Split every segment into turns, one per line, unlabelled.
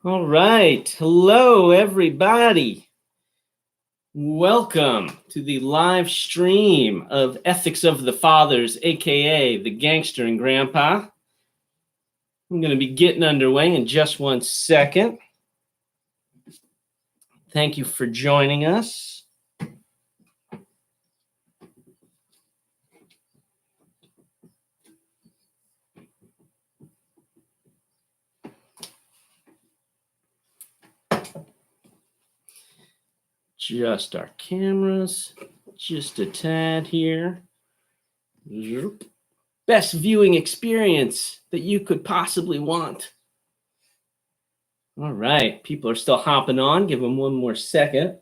All right. Hello, everybody. Welcome to the live stream of Ethics of the Fathers, aka the Gangster and Grandpa. I'm going to be getting underway in just 1 second. Thank you for joining us. Just our cameras, just a tad here. Best viewing experience that you could possibly want. All right, people are still hopping on. Give them 1 more second.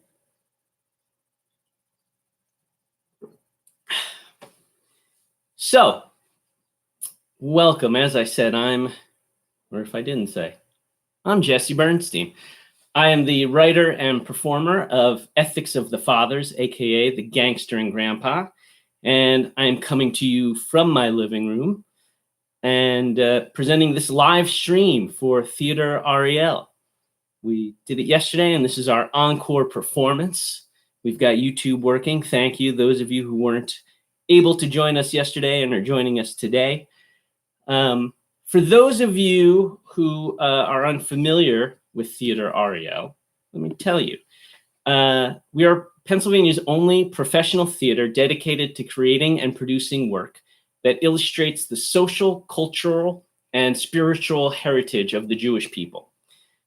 So, welcome. As I said, I'm Jesse Bernstein. I am the writer and performer of Ethics of the Fathers, aka the Gangster and Grandpa, and I am coming to you from my living room and presenting this live stream for Theater Ariel. We did it yesterday, and this is our encore performance. We've got YouTube working. Thank you, those of you who weren't able to join us yesterday and are joining us today. For those of you who are unfamiliar with Theater Ariel, let me tell you, we are Pennsylvania's only professional theater dedicated to creating and producing work that illustrates the social, cultural, and spiritual heritage of the Jewish people.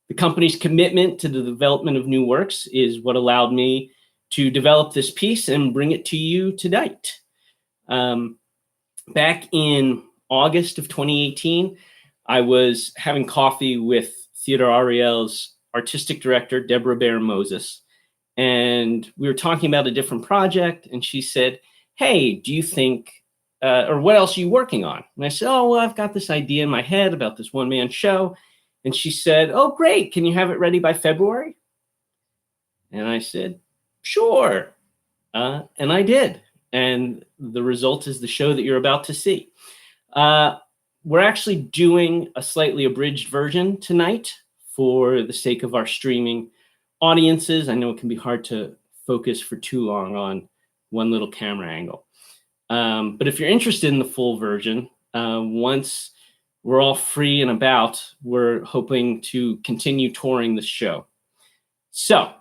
The company's commitment to the development of new works is what allowed me to develop this piece and bring it to you tonight. Back in August of 2018, I was having coffee with Theater Ariel's artistic director, Deborah Baer Mozes, and we were talking about a different project, and she said, hey, do you think, or what else are you working on? And I said, oh, well, I've got this idea in my head about this one-man show. And she said, oh, great, can you have it ready by February? And I said, sure, and I did. And the result is the show that you're about to see. We're actually doing a slightly abridged version tonight for the sake of our streaming audiences. I know it can be hard to focus for too long on one little camera angle. But if you're interested in the full version, once we're all free and about, we're hoping to continue touring the show. So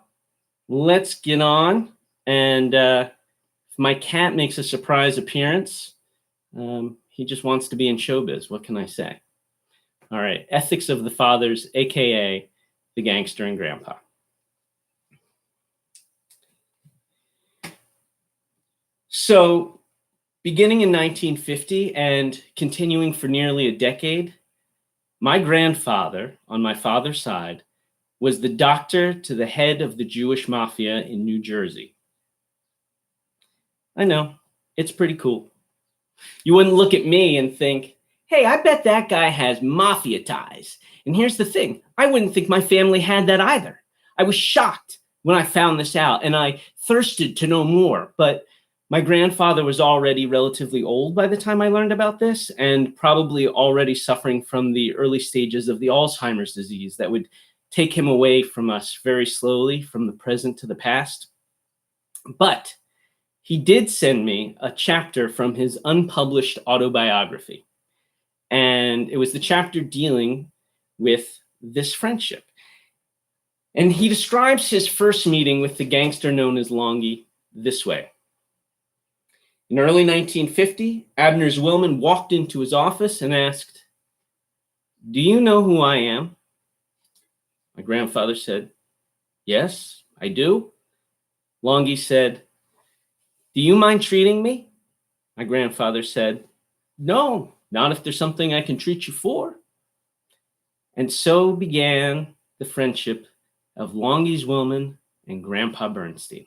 let's get on. And if my cat makes a surprise appearance, he just wants to be in showbiz. What can I say? All right. Ethics of the Fathers, aka the Gangster and Grandpa. So, beginning in 1950 and continuing for nearly a decade, my grandfather, on my father's side, was the doctor to the head of the Jewish mafia in New Jersey. I know, it's pretty cool. You wouldn't look at me and think, hey, I bet that guy has mafia ties. And here's the thing, I wouldn't think my family had that either. I was shocked when I found this out, and I thirsted to know more. But my grandfather was already relatively old by the time I learned about this, and probably already suffering from the early stages of the Alzheimer's disease that would take him away from us very slowly, from the present to the past. But he did send me a chapter from his unpublished autobiography. And it was the chapter dealing with this friendship. And he describes his first meeting with the gangster known as Longy this way. In early 1950, Abner Zwillman walked into his office and asked, do you know who I am? My grandfather said, yes, I do. Longy said, do you mind treating me? My grandfather said, no, not if there's something I can treat you for. And so began the friendship of Longy Zwillman and Grandpa Bernstein.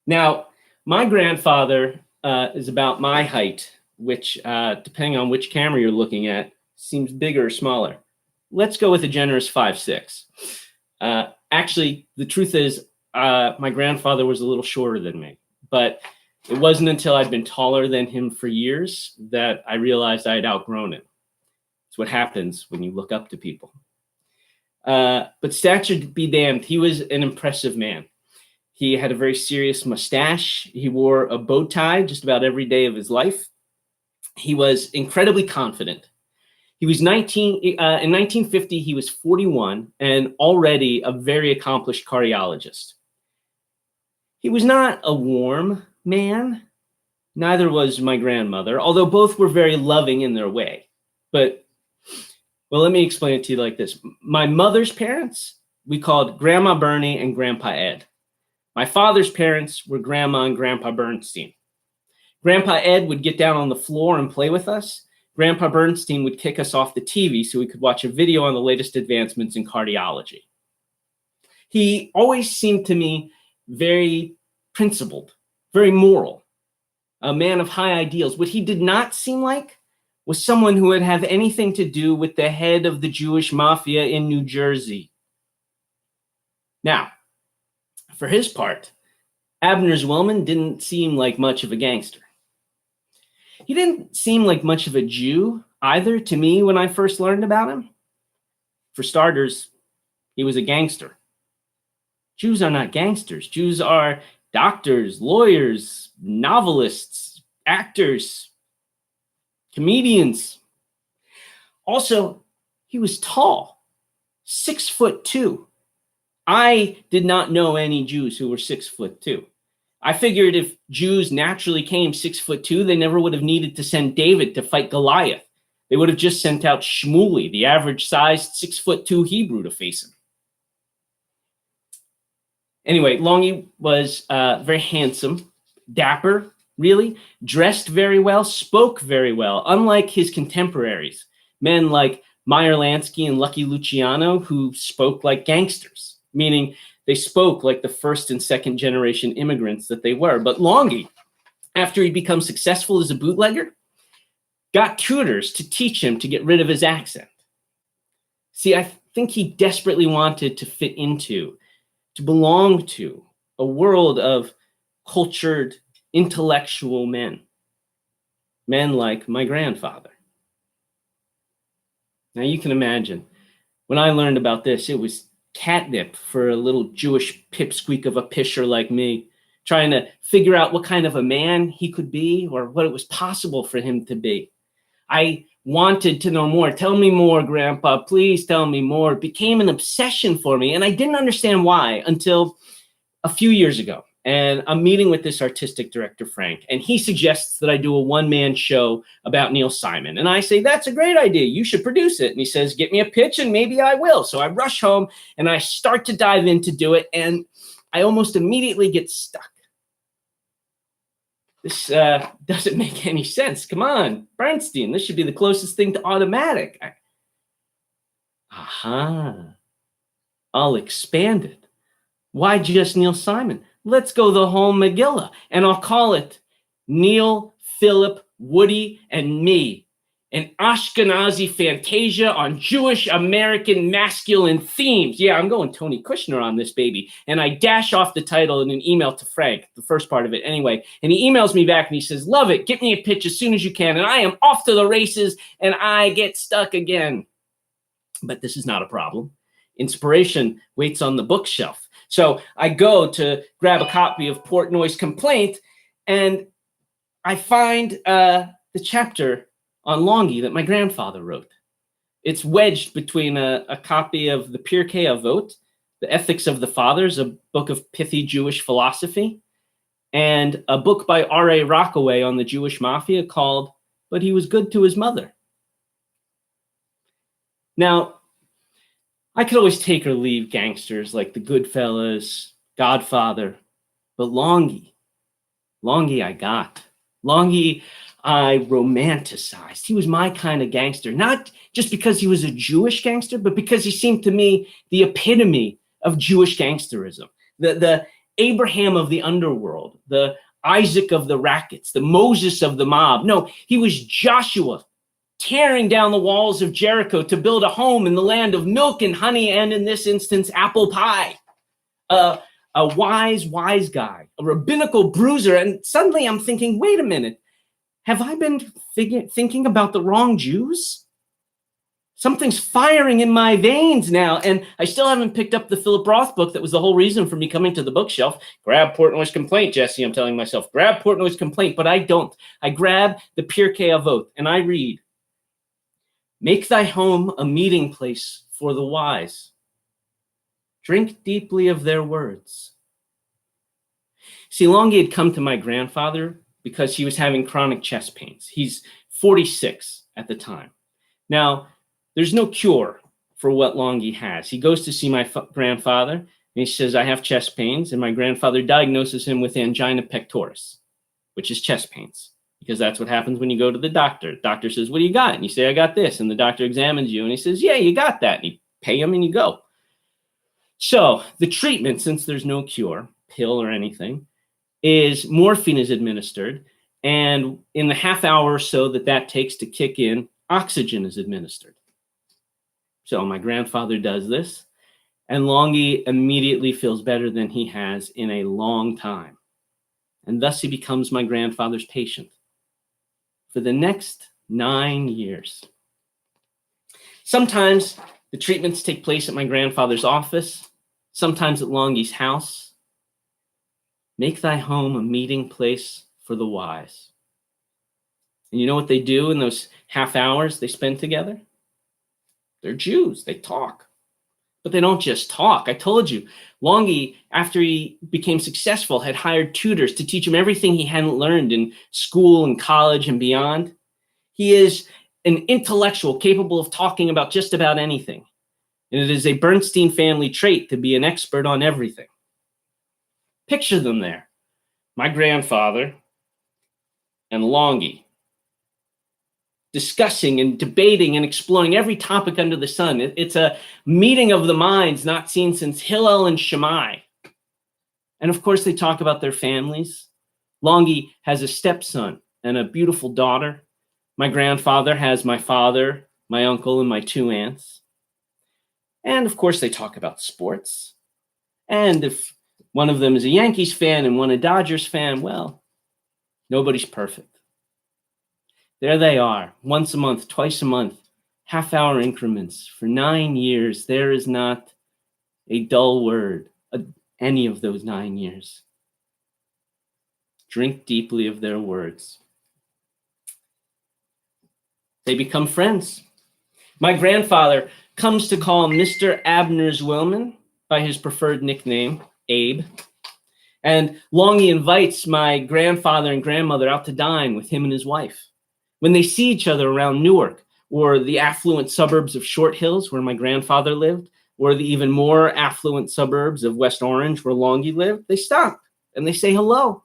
Now, my grandfather is about my height, which, depending on which camera you're looking at, seems bigger or smaller. Let's go with a generous 5'6". Actually, the truth is, my grandfather was a little shorter than me, but it wasn't until I'd been taller than him for years that I realized I had outgrown it. It's what happens when you look up to people. But stature be damned, he was an impressive man. He had a very serious mustache. He wore a bow tie just about every day of his life. He was incredibly confident. He was in 1950, he was 41 and already a very accomplished cardiologist. He was not a warm man. Neither was my grandmother, although both were very loving in their way. But, well, let me explain it to you like this. My mother's parents, we called Grandma Bernie and Grandpa Ed. My father's parents were Grandma and Grandpa Bernstein. Grandpa Ed would get down on the floor and play with us. Grandpa Bernstein would kick us off the TV so we could watch a video on the latest advancements in cardiology. He always seemed to me very principled, very moral, a man of high ideals. What he did not seem like was someone who would have anything to do with the head of the Jewish mafia in New Jersey. Now, for his part, Abner Zwillman didn't seem like much of a gangster. He didn't seem like much of a Jew either to me when I first learned about him. For starters, he was a gangster. Jews are not gangsters. Jews are doctors, lawyers, novelists, actors, comedians. Also, he was tall, 6'2". I did not know any Jews who were 6'2". I figured if Jews naturally came 6'2", they never would have needed to send David to fight Goliath. They would have just sent out Shmuley, the average-sized 6'2" Hebrew, to face him. Anyway, Longy was very handsome, dapper, really, dressed very well, spoke very well, unlike his contemporaries, men like Meyer Lansky and Lucky Luciano, who spoke like gangsters, meaning they spoke like the first and second generation immigrants that they were. But Longy, after he'd become successful as a bootlegger, got tutors to teach him to get rid of his accent. See, I think he desperately wanted to fit into, to belong to, a world of cultured, intellectual men. Men like my grandfather. Now you can imagine, when I learned about this, it was catnip for a little Jewish pipsqueak of a pisher like me, trying to figure out what kind of a man he could be or what it was possible for him to be. I wanted to know more. Tell me more, Grandpa. Please tell me more. It became an obsession for me, and I didn't understand why until a few years ago. And I'm meeting with this artistic director, Frank, and he suggests that I do a one-man show about Neil Simon. And I say, that's a great idea. You should produce it. And he says, get me a pitch and maybe I will. So I rush home and I start to dive in to do it. And I almost immediately get stuck. This doesn't make any sense. Come on, Bernstein, this should be the closest thing to automatic. I'll expand it. Why just Neil Simon? Let's go the whole Megillah, and I'll call it Neil, Philip, Woody, and Me, an Ashkenazi fantasia on Jewish American masculine themes. Yeah, I'm going Tony Kushner on this baby. And I dash off the title in an email to Frank, the first part of it anyway. And he emails me back and he says, love it, get me a pitch as soon as you can. And I am off to the races and I get stuck again. But this is not a problem. Inspiration waits on the bookshelf. So I go to grab a copy of Portnoy's Complaint, and I find the chapter on Longy that my grandfather wrote. It's wedged between a copy of the Pirkei Avot, the Ethics of the Fathers, a book of pithy Jewish philosophy, and a book by R.A. Rockaway on the Jewish Mafia called But He Was Good to His Mother. Now, I could always take or leave gangsters like the Goodfellas, Godfather, but Longy I got. Longy I romanticized. He was my kind of gangster, not just because he was a Jewish gangster, but because he seemed to me the epitome of Jewish gangsterism, the Abraham of the underworld, the Isaac of the rackets, the Moses of the mob. No, he was Joshua, tearing down the walls of Jericho to build a home in the land of milk and honey, and in this instance, apple pie. A a wise guy, a rabbinical bruiser. And suddenly I'm thinking, wait a minute, have I been thinking about the wrong Jews? Something's firing in my veins now. And I still haven't picked up the Philip Roth book that was the whole reason for me coming to the bookshelf. Grab Portnoy's Complaint, Jesse, I'm telling myself. Grab Portnoy's Complaint, but I don't. I grab the Pirkei Avot, and I read, "Make thy home a meeting place for the wise. Drink deeply of their words." See, Longy had come to my grandfather because he was having chronic chest pains. He's 46 at the time. Now, there's no cure for what Longy has. He goes to see my grandfather, and he says, "I have chest pains," and my grandfather diagnoses him with angina pectoris, which is chest pains, because that's what happens when you go to the doctor. The doctor says, "What do you got?" And you say, "I got this," and the doctor examines you, and he says, "Yeah, you got that," and you pay him, and you go. So the treatment, since there's no cure, pill or anything, is morphine is administered, and in the half hour or so that takes to kick in, oxygen is administered. So my grandfather does this, and Longy immediately feels better than he has in a long time. And thus he becomes my grandfather's patient for the next 9 years. Sometimes the treatments take place at my grandfather's office, sometimes at Longy's house. Make thy home a meeting place for the wise. And you know what they do in those half hours they spend together? They're Jews. They talk. But they don't just talk. I told you, Longy, after he became successful, had hired tutors to teach him everything he hadn't learned in school and college and beyond. He is an intellectual capable of talking about just about anything. And it is a Bernstein family trait to be an expert on everything. Picture them there. My grandfather and Longy, discussing and debating and exploring every topic under the sun. It's a meeting of the minds not seen since Hillel and Shammai. And of course, they talk about their families. Longy has a stepson and a beautiful daughter. My grandfather has my father, my uncle, and my 2 aunts. And of course, they talk about sports. And if one of them is a Yankees fan and one a Dodgers fan, well, nobody's perfect. There they are, once a month, twice a month, half-hour increments. For 9 years, there is not a dull word any of those 9 years. Drink deeply of their words. They become friends. My grandfather comes to call Mr. Abner Zwillman by his preferred nickname, Abe. And Longy invites my grandfather and grandmother out to dine with him and his wife. When they see each other around Newark or the affluent suburbs of Short Hills where my grandfather lived, or the even more affluent suburbs of West Orange where Longy lived, they stop and they say hello,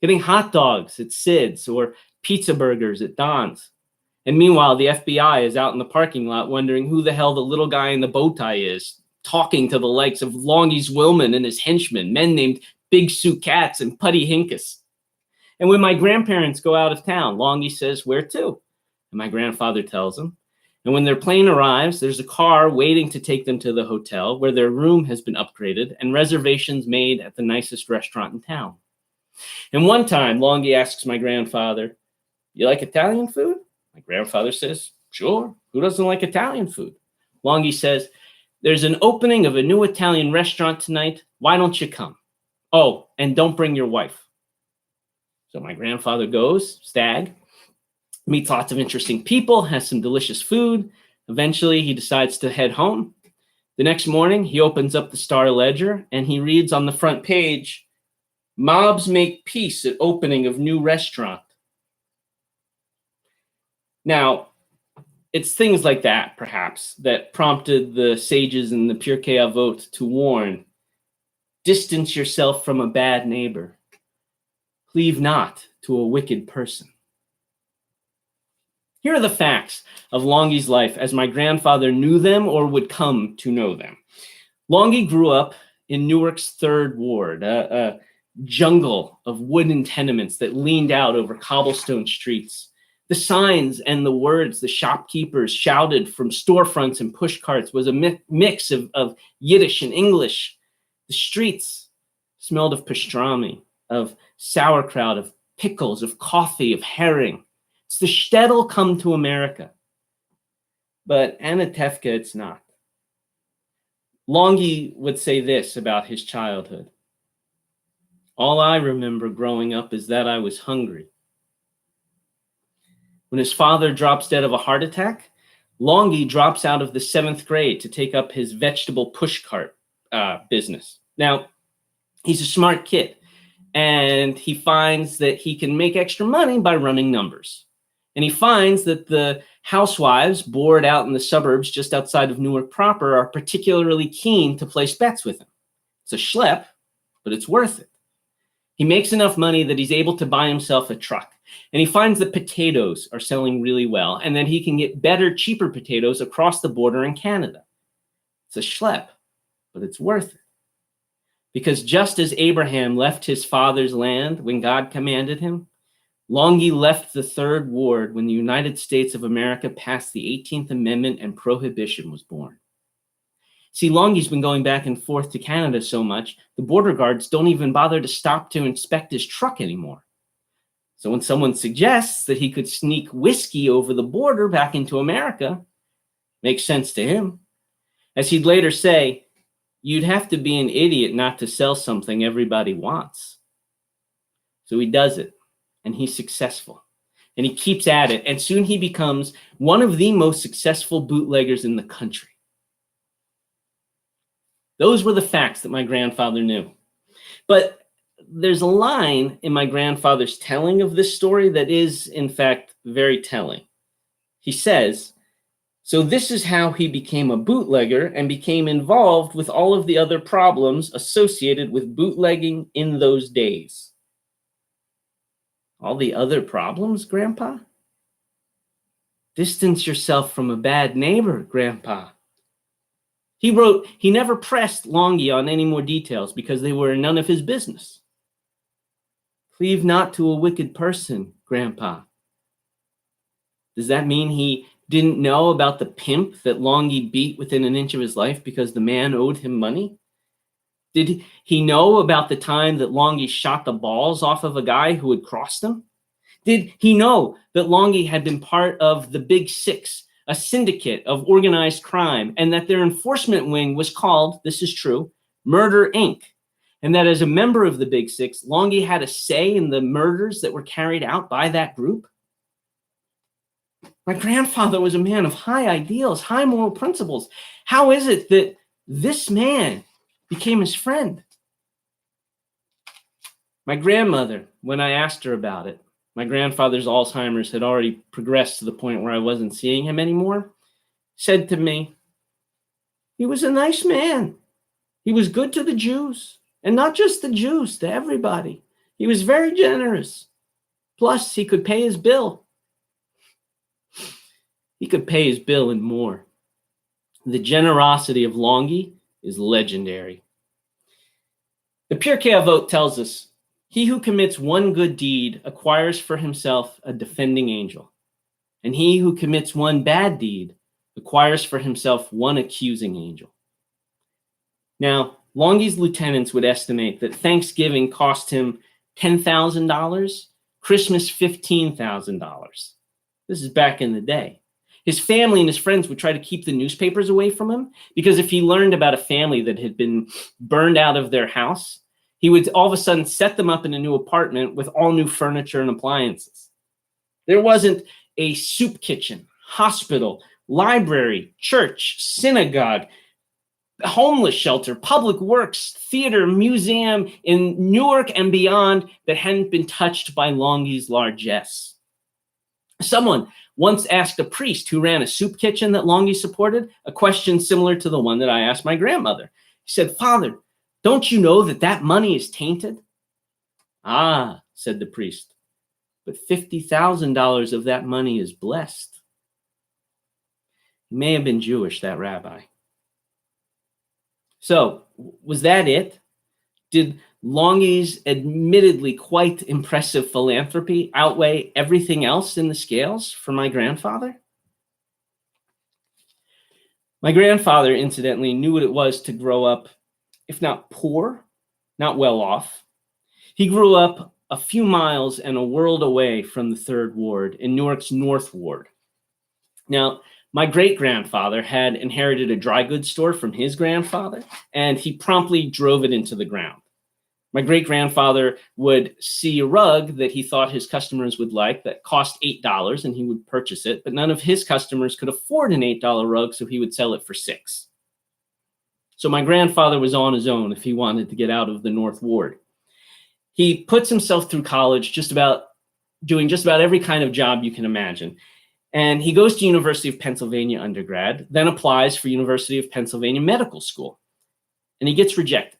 getting hot dogs at Sid's or pizza burgers at Don's. And meanwhile, the FBI is out in the parking lot wondering who the hell the little guy in the bow tie is, talking to the likes of Longy Zwillman and his henchmen, men named Big Sue Katz and Putty Hinkus. And when my grandparents go out of town, Longy says, "Where to?" And my grandfather tells him. And when their plane arrives, there's a car waiting to take them to the hotel where their room has been upgraded and reservations made at the nicest restaurant in town. And one time, Longy asks my grandfather, "You like Italian food?" My grandfather says, "Sure. Who doesn't like Italian food?" Longy says, "There's an opening of a new Italian restaurant tonight. Why don't you come? Oh, and don't bring your wife." So my grandfather goes, stag, meets lots of interesting people, has some delicious food. Eventually, he decides to head home. The next morning, he opens up the Star Ledger and he reads on the front page, "Mobs make peace at opening of new restaurant." Now, it's things like that, perhaps, that prompted the sages in the Pirkei Avot to warn, distance yourself from a bad neighbor. Cleave not to a wicked person. Here are the facts of Longy's life as my grandfather knew them or would come to know them. Longy grew up in Newark's 3rd Ward, a jungle of wooden tenements that leaned out over cobblestone streets. The signs and the words the shopkeepers shouted from storefronts and pushcarts was a mix of Yiddish and English. The streets Smelled of pastrami, of sauerkraut, of pickles, of coffee, of herring. It's the shtetl come to America. But Anatevka, it's not. Longy would say this about his childhood. All I remember growing up is that I was hungry. When his father drops dead of a heart attack, Longy drops out of the 7th grade to take up his vegetable pushcart business. Now, he's a smart kid, and he finds that he can make extra money by running numbers. And he finds that the housewives bored out in the suburbs just outside of Newark proper are particularly keen to place bets with him. It's a schlep, but it's worth it. He makes enough money that he's able to buy himself a truck. And he finds that potatoes are selling really well and that he can get better, cheaper potatoes across the border in Canada. It's a schlep, but it's worth it. Because just as Abraham left his father's land when God commanded him, Longy left the Third Ward when the United States of America passed the 18th Amendment and Prohibition was born. See, Longy's been going back and forth to Canada so much, the border guards don't even bother to stop to inspect his truck anymore. So when someone suggests that he could sneak whiskey over the border back into America, makes sense to him. As he'd later say, you'd have to be an idiot not to sell something everybody wants. So he does it, and he's successful. And he keeps at it, and soon he becomes one of the most successful bootleggers in the country. Those were the facts that my grandfather knew. But there's a line in my grandfather's telling of this story that is, in fact, very telling. He says, so this is how he became a bootlegger and became involved with all of the other problems associated with bootlegging in those days. All the other problems, Grandpa? Distance yourself from a bad neighbor, Grandpa. He wrote, he never pressed Longy on any more details because they were none of his business. Cleave not to a wicked person, Grandpa. Does that mean he didn't know about the pimp that Longy beat within an inch of his life because the man owed him money? Did he know about the time that Longy shot the balls off of a guy who had crossed him? Did he know that Longy had been part of the Big Six, a syndicate of organized crime, and that their enforcement wing was called, this is true, Murder Inc., and that as a member of the Big Six, Longy had a say in the murders that were carried out by that group? My grandfather was a man of high ideals, high moral principles. How is it that this man became his friend? My grandmother, when I asked her about it, my grandfather's Alzheimer's had already progressed to the point where I wasn't seeing him anymore, said to me, he was a nice man. He was good to the Jews, and not just the Jews, to everybody. He was very generous. Plus, he could pay his bill. He could pay his bill and more. The generosity of Longy is legendary. The Pirkei Avot tells us, he who commits one good deed acquires for himself a defending angel, and he who commits one bad deed acquires for himself one accusing angel. Now, Longy's lieutenants would estimate that Thanksgiving cost him $10,000, Christmas $15,000. This is back in the day. His family and his friends would try to keep the newspapers away from him because if he learned about a family that had been burned out of their house, he would all of a sudden set them up in a new apartment with all new furniture and appliances. There wasn't a soup kitchen, hospital, library, church, synagogue, homeless shelter, public works, theater, museum in Newark and beyond that hadn't been touched by Longy's largesse. Someone once asked a priest who ran a soup kitchen that Longy supported a question similar to the one that I asked my grandmother. He said, Father, don't you know that that money is tainted? Ah, said the priest, but $50,000 of that money is blessed. He may have been Jewish, that rabbi. So, was that it? Did Longy's admittedly quite impressive philanthropy outweigh everything else in the scales for my grandfather? My grandfather, incidentally, knew what it was to grow up, if not poor, not well off. He grew up a few miles and a world away from the Third Ward in Newark's North Ward. Now, my great-grandfather had inherited a dry goods store from his grandfather, and he promptly drove it into the ground. My great-grandfather would see a rug that he thought his customers would like that cost $8, and he would purchase it, but none of his customers could afford an $8 rug, so he would sell it for $6. So my grandfather was on his own if he wanted to get out of the North Ward. He puts himself through college doing just about every kind of job you can imagine. And he goes to University of Pennsylvania undergrad, then applies for University of Pennsylvania Medical School, and he gets rejected.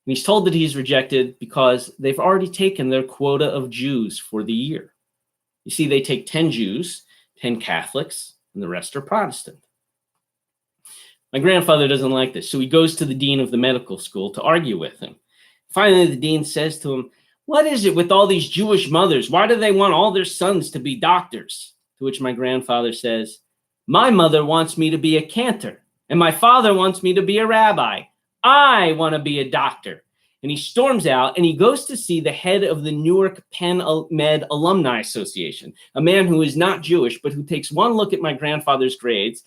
And he's told that he's rejected because they've already taken their quota of Jews for the year. You see, they take 10 Jews, 10 Catholics, and the rest are Protestant. My grandfather doesn't like this, so he goes to the dean of the medical school to argue with him. Finally, the dean says to him, "What is it with all these Jewish mothers? Why do they want all their sons to be doctors?" To which my grandfather says, "My mother wants me to be a cantor, and my father wants me to be a rabbi. I want to be a doctor." And he storms out and he goes to see the head of the Newark Penn Med Alumni Association, a man who is not Jewish, but who takes one look at my grandfather's grades,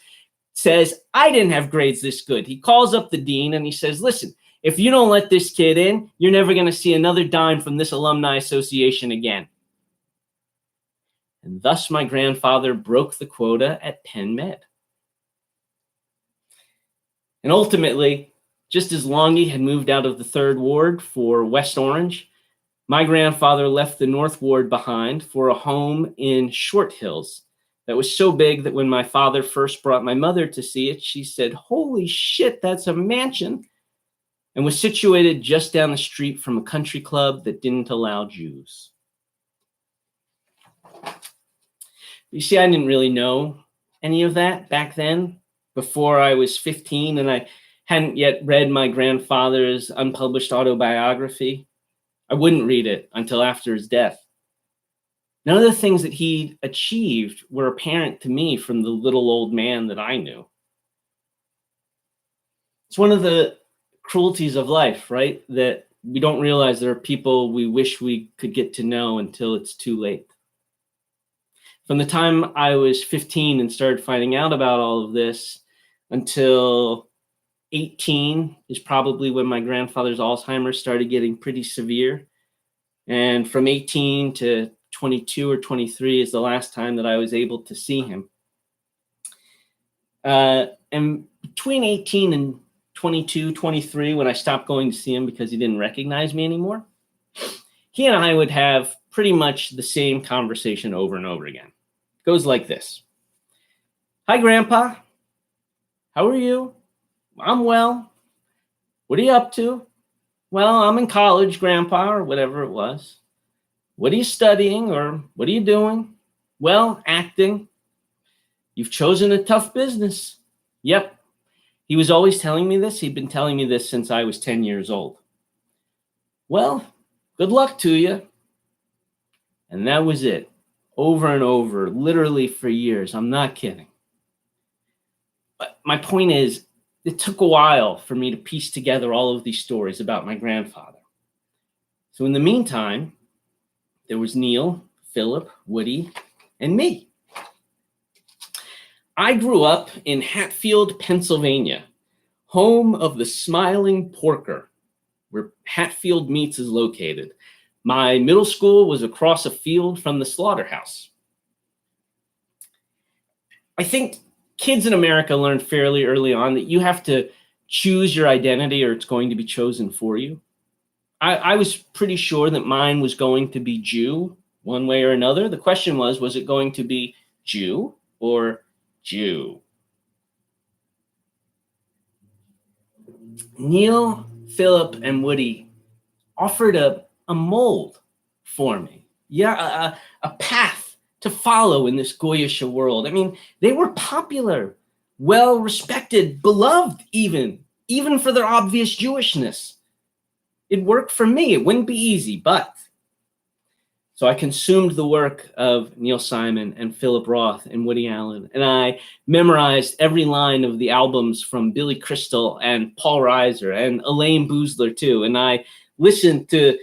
says, "I didn't have grades this good." He calls up the dean and he says, "Listen, if you don't let this kid in, you're never going to see another dime from this alumni association again." And thus my grandfather broke the quota at Penn Med. And ultimately, just as Longy had moved out of the Third Ward for West Orange, my grandfather left the North Ward behind for a home in Short Hills that was so big that when my father first brought my mother to see it, she said, "Holy shit, that's a mansion," and was situated just down the street from a country club that didn't allow Jews. You see, I didn't really know any of that back then, before I was 15, and I hadn't yet read my grandfather's unpublished autobiography. I wouldn't read it until after his death. None of the things that he achieved were apparent to me from the little old man that I knew. It's one of the cruelties of life, right? That we don't realize there are people we wish we could get to know until it's too late. From the time I was 15 and started finding out about all of this until 18 is probably when my grandfather's Alzheimer's started getting pretty severe. And from 18 to 22 or 23 is the last time that I was able to see him. And between 18 and 22, 23, when I stopped going to see him because he didn't recognize me anymore, he and I would have pretty much the same conversation over and over again. It goes like this. "Hi, Grandpa. How are you?" "I'm well." "What are you up to?" "Well, I'm in college, Grandpa," or whatever it was. "What are you studying?" or "What are you doing?" "Well, acting." "You've chosen a tough business." "Yep." He was always telling me this. He'd been telling me this since I was 10 years old. "Well, good luck to you." And that was it. Over and over, literally for years. I'm not kidding. But my point is, it took a while for me to piece together all of these stories about my grandfather. So in the meantime, there was Neil, Philip, Woody, and me. I grew up in Hatfield, Pennsylvania, home of the Smiling Porker, where Hatfield Meats is located. My middle school was across a field from the slaughterhouse. I think kids in America learn fairly early on that you have to choose your identity or it's going to be chosen for you. I was pretty sure that mine was going to be Jew one way or another. The question was it going to be Jew or Jew? Neil, Philip, and Woody offered a mold for me. Yeah, a path to follow in this Goyish world. I mean, they were popular, well-respected, beloved even for their obvious Jewishness. It worked for me. It wouldn't be easy, but. So I consumed the work of Neil Simon and Philip Roth and Woody Allen, and I memorized every line of the albums from Billy Crystal and Paul Reiser and Elaine Boozler too. And I listened to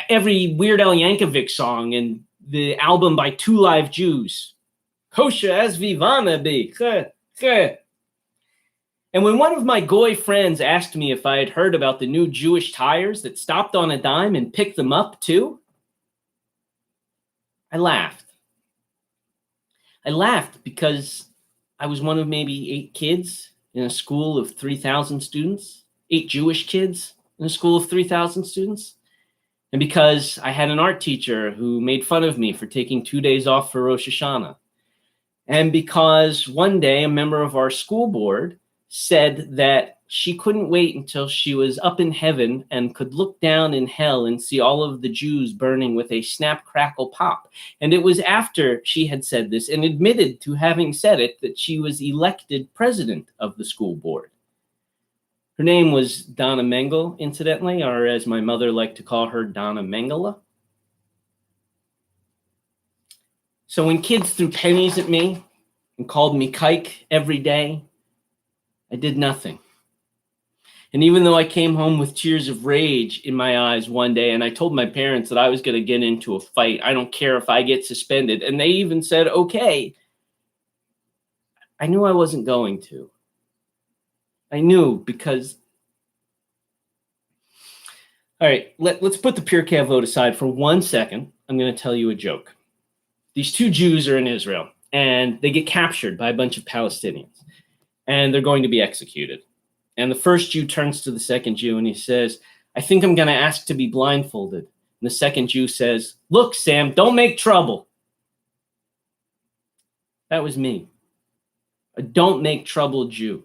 every Weird Al Yankovic song and the album by Two Live Jews, Kosher as we wanna be. And when one of my goy friends asked me if I had heard about the new Jewish tires that stopped on a dime and picked them up too, I laughed. I laughed because I was one of maybe 8 kids in a school of 3,000 students, 8 Jewish kids in a school of 3,000 students. And because I had an art teacher who made fun of me for taking 2 days off for Rosh Hashanah. And because one day a member of our school board said that she couldn't wait until she was up in heaven and could look down in hell and see all of the Jews burning with a snap, crackle, pop. And it was after she had said this and admitted to having said it that she was elected president of the school board. Her name was Donna Mengel, incidentally, or as my mother liked to call her, Donna Mengele. So when kids threw pennies at me and called me kike every day, I did nothing. And even though I came home with tears of rage in my eyes one day and I told my parents that I was going to get into a fight, I don't care if I get suspended, and they even said, okay, I knew I wasn't going to. I knew because... All right, let's put the Pirkei Avot aside for 1 second. I'm going to tell you a joke. These 2 Jews are in Israel, and they get captured by a bunch of Palestinians, and they're going to be executed. And the first Jew turns to the second Jew and he says, I think I'm going to ask to be blindfolded. And the second Jew says, look, Sam, don't make trouble. That was me. A don't make trouble Jew.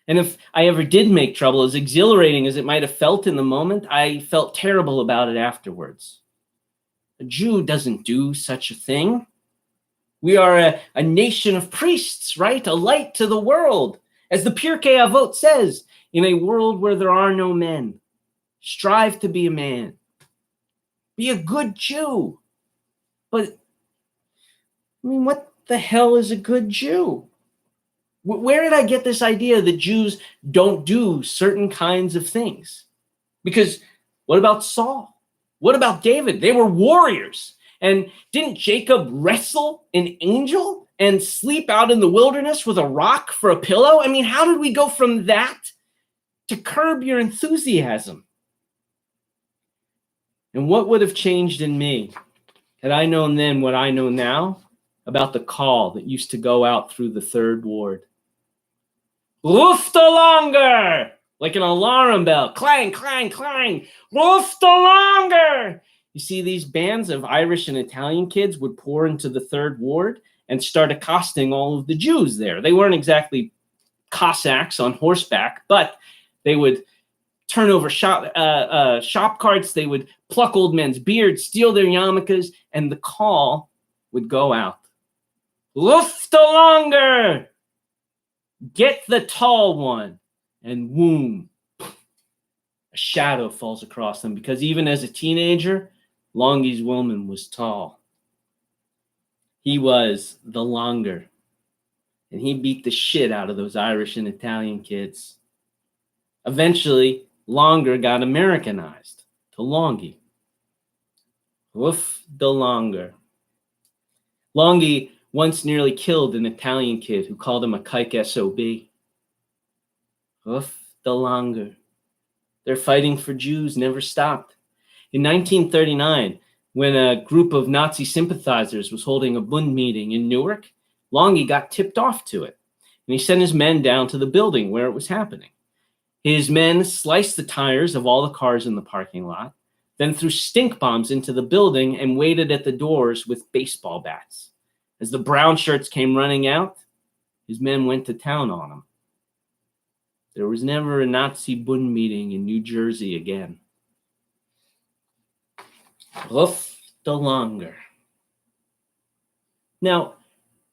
And if I ever did make trouble, as exhilarating as it might have felt in the moment, I felt terrible about it afterwards. A Jew doesn't do such a thing. We are a nation of priests, right? A light to the world. As the Pirkei Avot says, in a world where there are no men, strive to be a man. Be a good Jew. But, I mean, what the hell is a good Jew? Where did I get this idea that Jews don't do certain kinds of things? Because what about Saul? What about David? They were warriors. And didn't Jacob wrestle an angel and sleep out in the wilderness with a rock for a pillow? I mean, how did we go from that to Curb Your Enthusiasm? And what would have changed in me had I known then what I know now about the call that used to go out through the Third Ward? Rufta longer! Like an alarm bell. Clang, clang, clang. Rufta longer! You see, these bands of Irish and Italian kids would pour into the Third Ward and start accosting all of the Jews there. They weren't exactly Cossacks on horseback, but they would turn over shop carts. They would pluck old men's beards, steal their yarmulkes, and the call would go out. Lufta longer! Get the tall one. And whoom, a shadow falls across them, because even as a teenager, Longy's woman was tall. He was the longer. And he beat the shit out of those Irish and Italian kids. Eventually, Longer got Americanized to Longy. Woof the Longer. Longy once nearly killed an Italian kid who called him a kike SOB. Woof the Longer. Their fighting for Jews never stopped. In 1939, when a group of Nazi sympathizers was holding a Bund meeting in Newark, Longy got tipped off to it, and he sent his men down to the building where it was happening. His men sliced the tires of all the cars in the parking lot, then threw stink bombs into the building and waited at the doors with baseball bats. As the brown shirts came running out, his men went to town on them. There was never a Nazi Bund meeting in New Jersey again. Ruf the Longer. Now,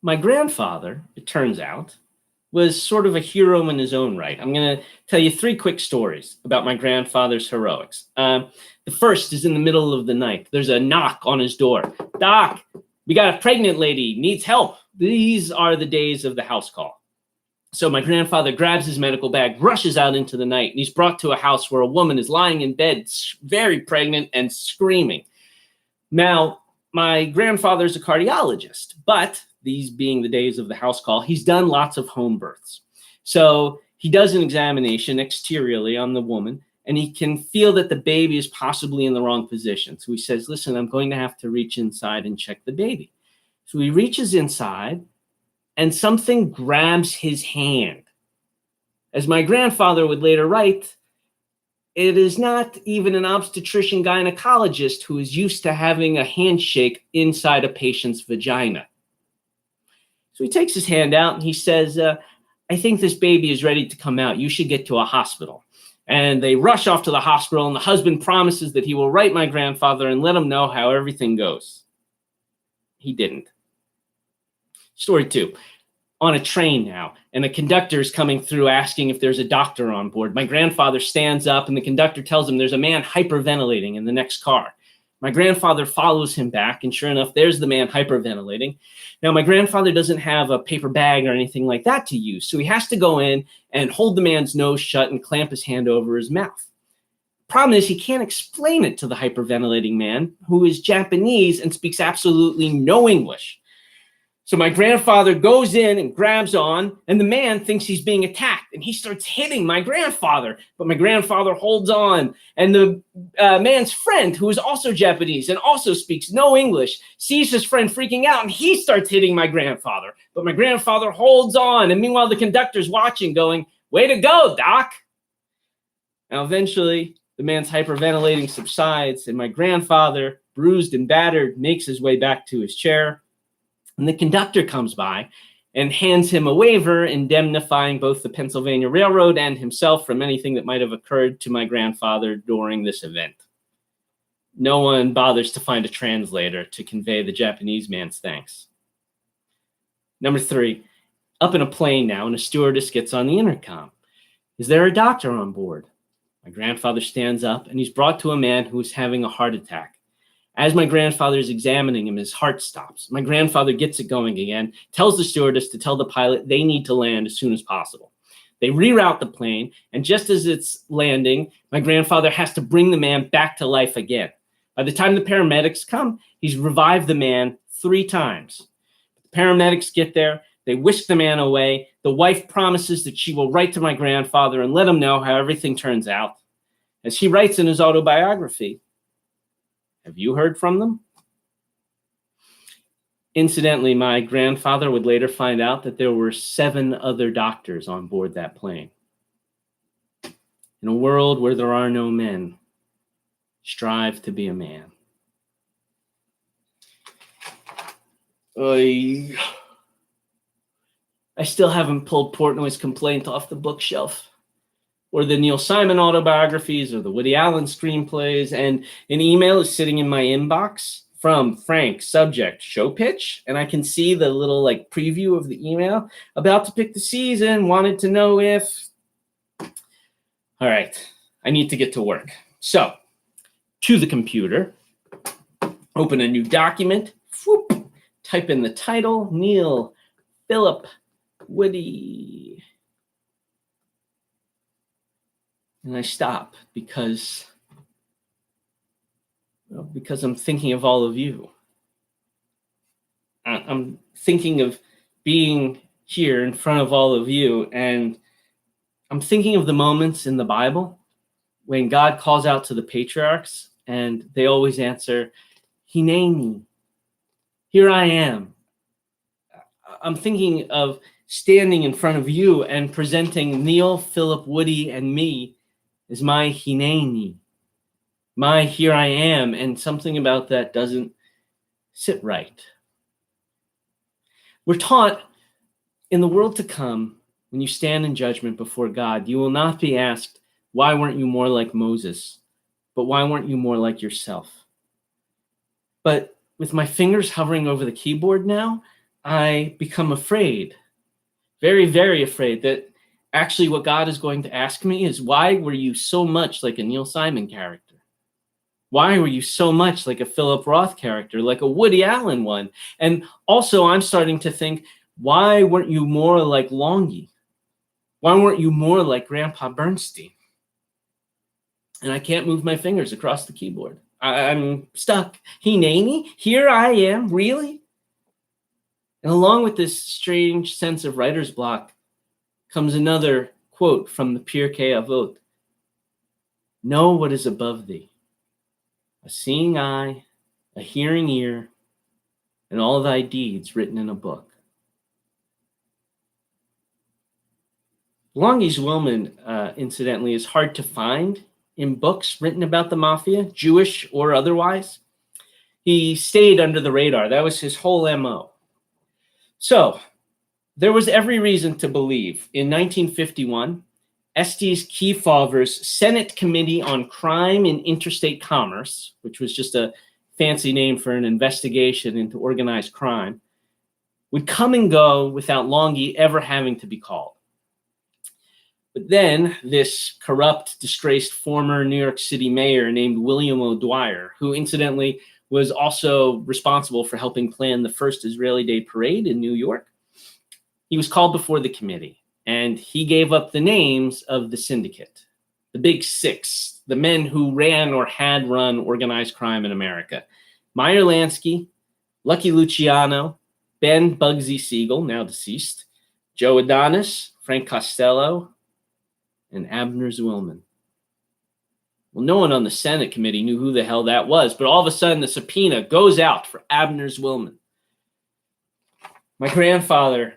my grandfather, it turns out, was sort of a hero in his own right. I'm going to tell you 3 quick stories about my grandfather's heroics. The first is in the middle of the night. There's a knock on his door. Doc, we got a pregnant lady, needs help. These are the days of the house call. So my grandfather grabs his medical bag, rushes out into the night, and he's brought to a house where a woman is lying in bed, very pregnant and screaming. Now, my grandfather's a cardiologist, but these being the days of the house call, he's done lots of home births. So he does an examination exteriorly on the woman, and he can feel that the baby is possibly in the wrong position. So he says, listen, I'm going to have to reach inside and check the baby. So he reaches inside, and something grabs his hand. As my grandfather would later write, it is not even an obstetrician gynecologist who is used to having a handshake inside a patient's vagina. So he takes his hand out and he says, I think this baby is ready to come out. You should get to a hospital. And they rush off to the hospital, and the husband promises that he will write my grandfather and let him know how everything goes. He didn't. Story 2. On a train now, and a conductor is coming through asking if there's a doctor on board. My grandfather stands up, and the conductor tells him there's a man hyperventilating in the next car. My grandfather follows him back, and sure enough, there's the man hyperventilating. Now, my grandfather doesn't have a paper bag or anything like that to use, so he has to go in and hold the man's nose shut and clamp his hand over his mouth. Problem is, he can't explain it to the hyperventilating man, who is Japanese and speaks absolutely no English. So my grandfather goes in and grabs on, and the man thinks he's being attacked, and he starts hitting my grandfather. But my grandfather holds on, and the man's friend, who is also Japanese and also speaks no English, sees his friend freaking out, and he starts hitting my grandfather. But my grandfather holds on, and meanwhile the conductor's watching, going, "Way to go, Doc!" Now eventually the man's hyperventilating subsides, and my grandfather, bruised and battered, makes his way back to his chair. And the conductor comes by and hands him a waiver indemnifying both the Pennsylvania Railroad and himself from anything that might have occurred to my grandfather during this event. No one bothers to find a translator to convey the Japanese man's thanks. Number 3, up in a plane now, and a stewardess gets on the intercom. Is there a doctor on board? My grandfather stands up, and he's brought to a man who is having a heart attack. As my grandfather is examining him, his heart stops. My grandfather gets it going again, tells the stewardess to tell the pilot they need to land as soon as possible. They reroute the plane, and just as it's landing, my grandfather has to bring the man back to life again. By the time the paramedics come, he's revived the man 3 times. The paramedics get there. They whisk the man away. The wife promises that she will write to my grandfather and let him know how everything turns out. As he writes in his autobiography, have you heard from them? Incidentally, my grandfather would later find out that there were 7 other doctors on board that plane. In a world where there are no men, strive to be a man. I still haven't pulled Portnoy's Complaint off the bookshelf, or the Neil Simon autobiographies, or the Woody Allen screenplays, and an email is sitting in my inbox from Frank, subject, show pitch, and I can see the little preview of the email. About to pick the season, wanted to know if... All right, I need to get to work. So, to the computer, open a new document, whoop, type in the title, Neil Philip Woody... And I stop because I'm thinking of all of you. I'm thinking of being here in front of all of you, and I'm thinking of the moments in the Bible when God calls out to the patriarchs, and they always answer, Hineni, here I am. I'm thinking of standing in front of you and presenting Neil, Philip, Woody, and me is my Hineni, my here I am, and something about that doesn't sit right. We're taught in the world to come, when you stand in judgment before God, you will not be asked, why weren't you more like Moses? But why weren't you more like yourself? But with my fingers hovering over the keyboard now, I become afraid. Very, very afraid that actually what God is going to ask me is, why were you so much like a Neil Simon character? Why were you so much like a Philip Roth character, like a Woody Allen one? And also, I'm starting to think, why weren't you more like Longy? Why weren't you more like Grandpa Bernstein? And I can't move my fingers across the keyboard. I'm stuck. Hineni, here I am, really? And along with this strange sense of writer's block comes another quote from the Pirkei Avot. Know what is above thee, a seeing eye, a hearing ear, and all thy deeds written in a book. Longy's Woman, incidentally, is hard to find in books written about the mafia, Jewish or otherwise. He stayed under the radar. That was his whole MO. So there was every reason to believe in 1951, Estes Kefauver's Senate Committee on Crime and Interstate Commerce, which was just a fancy name for an investigation into organized crime, would come and go without Longy ever having to be called. But then this corrupt, disgraced former New York City mayor named William O'Dwyer, who incidentally was also responsible for helping plan the first Israeli Day parade in New York, he was called before the committee, and he gave up the names of the syndicate, the Big Six, the men who ran or had run organized crime in America. Meyer Lansky, Lucky Luciano, Ben Bugsy Siegel, now deceased, Joe Adonis, Frank Costello, and Abner Zwillman. Well, no one on the Senate committee knew who the hell that was, but all of a sudden the subpoena goes out for Abner Zwillman. My grandfather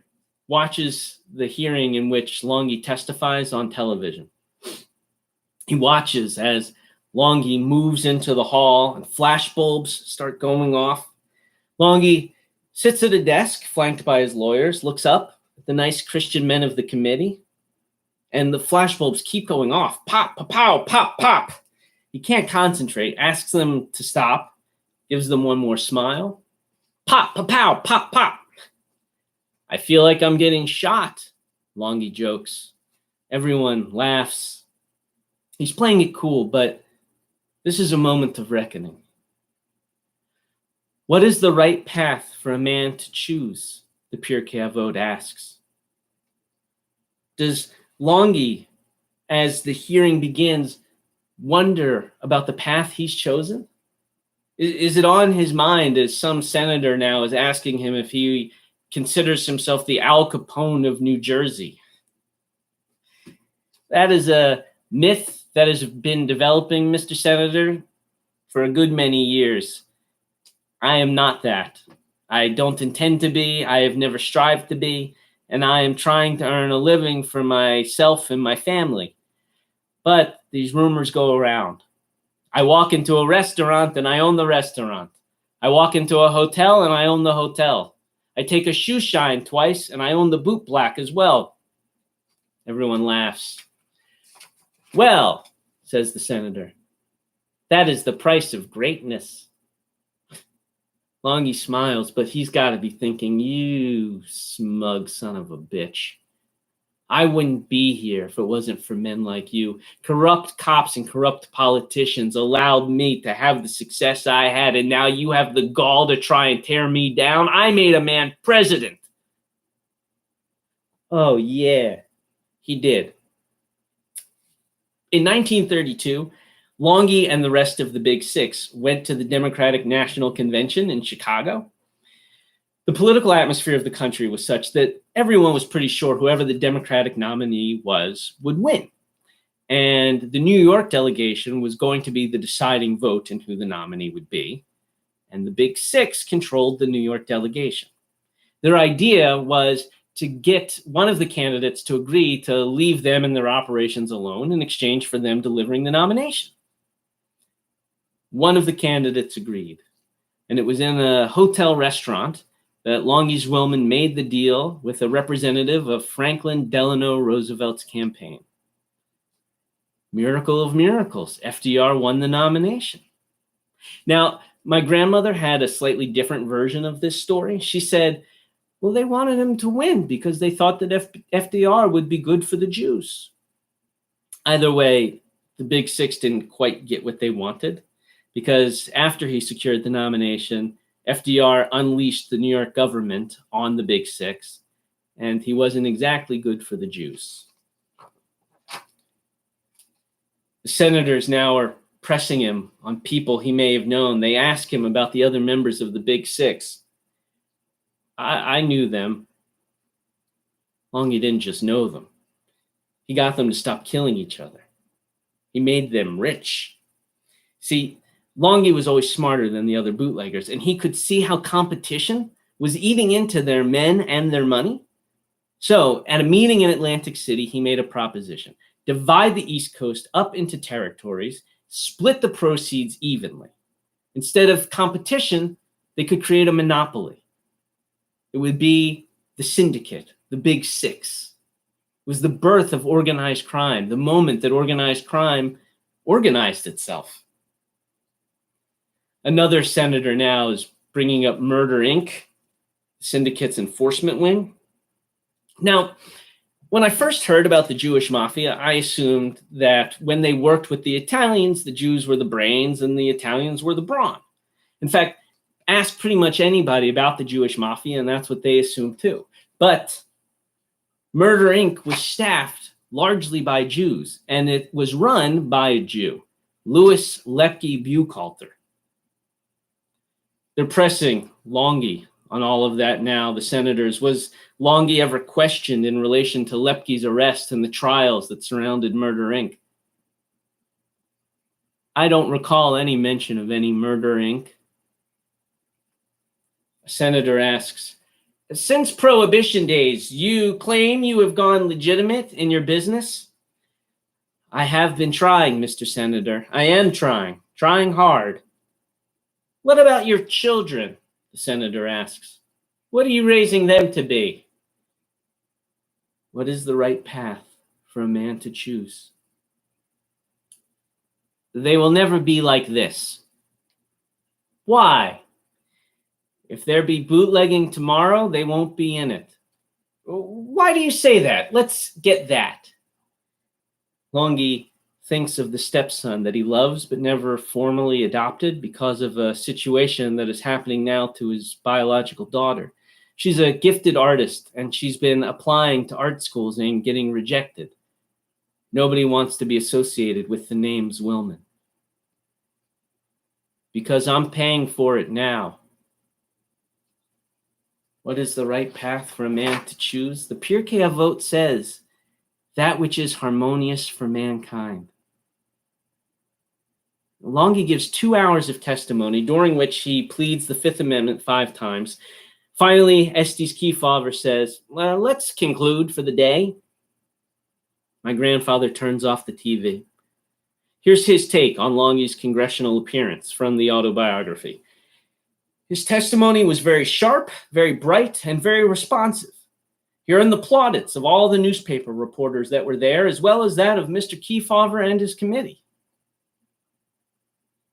watches the hearing in which Longy testifies on television. He watches as Longy moves into the hall and flashbulbs start going off. Longy sits at a desk flanked by his lawyers, looks up at the nice Christian men of the committee, and the flashbulbs keep going off. Pop, pop, pow, pop, pop. He can't concentrate, asks them to stop, gives them one more smile. Pop, pop, pow, pop, pop. I feel like I'm getting shot, Longy jokes. Everyone laughs. He's playing it cool, but this is a moment of reckoning. What is the right path for a man to choose? The Pirkei Avot asks. Does Longy, as the hearing begins, wonder about the path he's chosen? Is it on his mind as some senator now is asking him if he considers himself the Al Capone of New Jersey? That is a myth that has been developing, Mr. Senator, for a good many years. I am not that. I don't intend to be. I have never strived to be. And I am trying to earn a living for myself and my family. But these rumors go around. I walk into a restaurant and I own the restaurant. I walk into a hotel and I own the hotel. I take a shoe shine twice and I own the boot black as well. Everyone laughs. Well, says the senator, that is the price of greatness. Longy smiles, but he's got to be thinking, you smug son of a bitch. I wouldn't be here if it wasn't for men like you. Corrupt cops and corrupt politicians allowed me to have the success I had, and now you have the gall to try and tear me down. I made a man president. Oh, yeah, he did. In 1932, Longy and the rest of the Big Six went to the Democratic National Convention in Chicago. The political atmosphere of the country was such that everyone was pretty sure whoever the Democratic nominee was would win. And the New York delegation was going to be the deciding vote in who the nominee would be. And the Big Six controlled the New York delegation. Their idea was to get one of the candidates to agree to leave them and their operations alone in exchange for them delivering the nomination. One of the candidates agreed, and it was in a hotel restaurant that Longy Zwillman made the deal with a representative of Franklin Delano Roosevelt's campaign. Miracle of miracles, FDR won the nomination. Now, my grandmother had a slightly different version of this story. She said, Well, they wanted him to win because they thought that FDR would be good for the Jews. Either way, the Big Six didn't quite get what they wanted, because after he secured the nomination, FDR unleashed the New York government on the Big Six, and he wasn't exactly good for the Jews. The senators now are pressing him on people he may have known. They ask him about the other members of the Big Six. I knew them. Longy didn't just know them. He got them to stop killing each other. He made them rich. See, Longy was always smarter than the other bootleggers, and he could see how competition was eating into their men and their money. So, at a meeting in Atlantic City, he made a proposition. Divide the East Coast up into territories, split the proceeds evenly. Instead of competition, they could create a monopoly. It would be the syndicate, the Big Six. It was the birth of organized crime, the moment that organized crime organized itself. Another senator now is bringing up Murder, Inc., syndicate's enforcement wing. Now, when I first heard about the Jewish mafia, I assumed that when they worked with the Italians, the Jews were the brains and the Italians were the brawn. In fact, ask pretty much anybody about the Jewish mafia, and that's what they assumed too. But Murder, Inc. was staffed largely by Jews, and it was run by a Jew, Louis Lepke Buchalter. They're pressing Longy on all of that now, the senators. Was Longy ever questioned in relation to Lepke's arrest and the trials that surrounded Murder, Inc.? I don't recall any mention of any Murder, Inc. A senator asks, since Prohibition days, you claim you have gone legitimate in your business? I have been trying, Mr. Senator. I am trying hard. What about your children? The senator asks. What are you raising them to be? What is the right path for a man to choose? They will never be like this. Why? If there be bootlegging tomorrow, they won't be in it. Why do you say that? Let's get that. Longy thinks of the stepson that he loves but never formally adopted because of a situation that is happening now to his biological daughter. She's a gifted artist, and she's been applying to art schools and getting rejected. Nobody wants to be associated with the name Zwillman. Because I'm paying for it now. What is the right path for a man to choose? The Pirkei Avot says, that which is harmonious for mankind. Longy gives 2 hours of testimony, during which he pleads the Fifth Amendment 5 times. Finally, Estes Kefauver says, well, let's conclude for the day. My grandfather turns off the TV. Here's his take on Longy's congressional appearance from the autobiography. His testimony was very sharp, very bright, and very responsive. Here are the plaudits of all the newspaper reporters that were there, as well as that of Mr. Kefauver and his committee.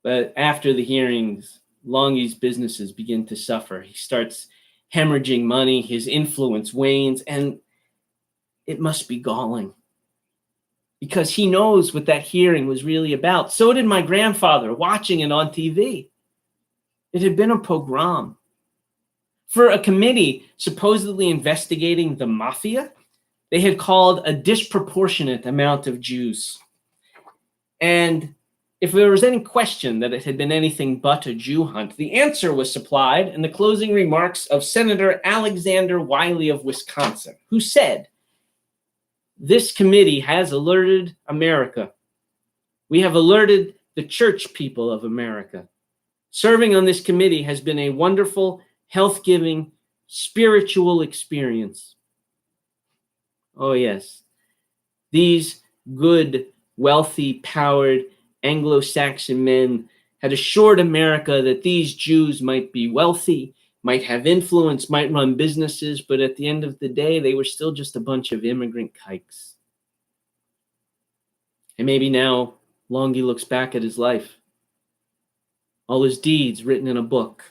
But after the hearings, Longy's businesses begin to suffer. He starts hemorrhaging money, his influence wanes, and it must be galling. Because he knows what that hearing was really about. So did my grandfather, watching it on TV. It had been a pogrom. For a committee supposedly investigating the mafia, they had called a disproportionate amount of Jews. And if there was any question that it had been anything but a Jew hunt, the answer was supplied in the closing remarks of Senator Alexander Wiley of Wisconsin, who said, this committee has alerted America. We have alerted the church people of America. Serving on this committee has been a wonderful, health-giving, spiritual experience. Oh, yes. These good, wealthy, powered Anglo-Saxon men had assured America that these Jews might be wealthy, might have influence, might run businesses, but at the end of the day, they were still just a bunch of immigrant kikes. And maybe now Longy looks back at his life, all his deeds written in a book,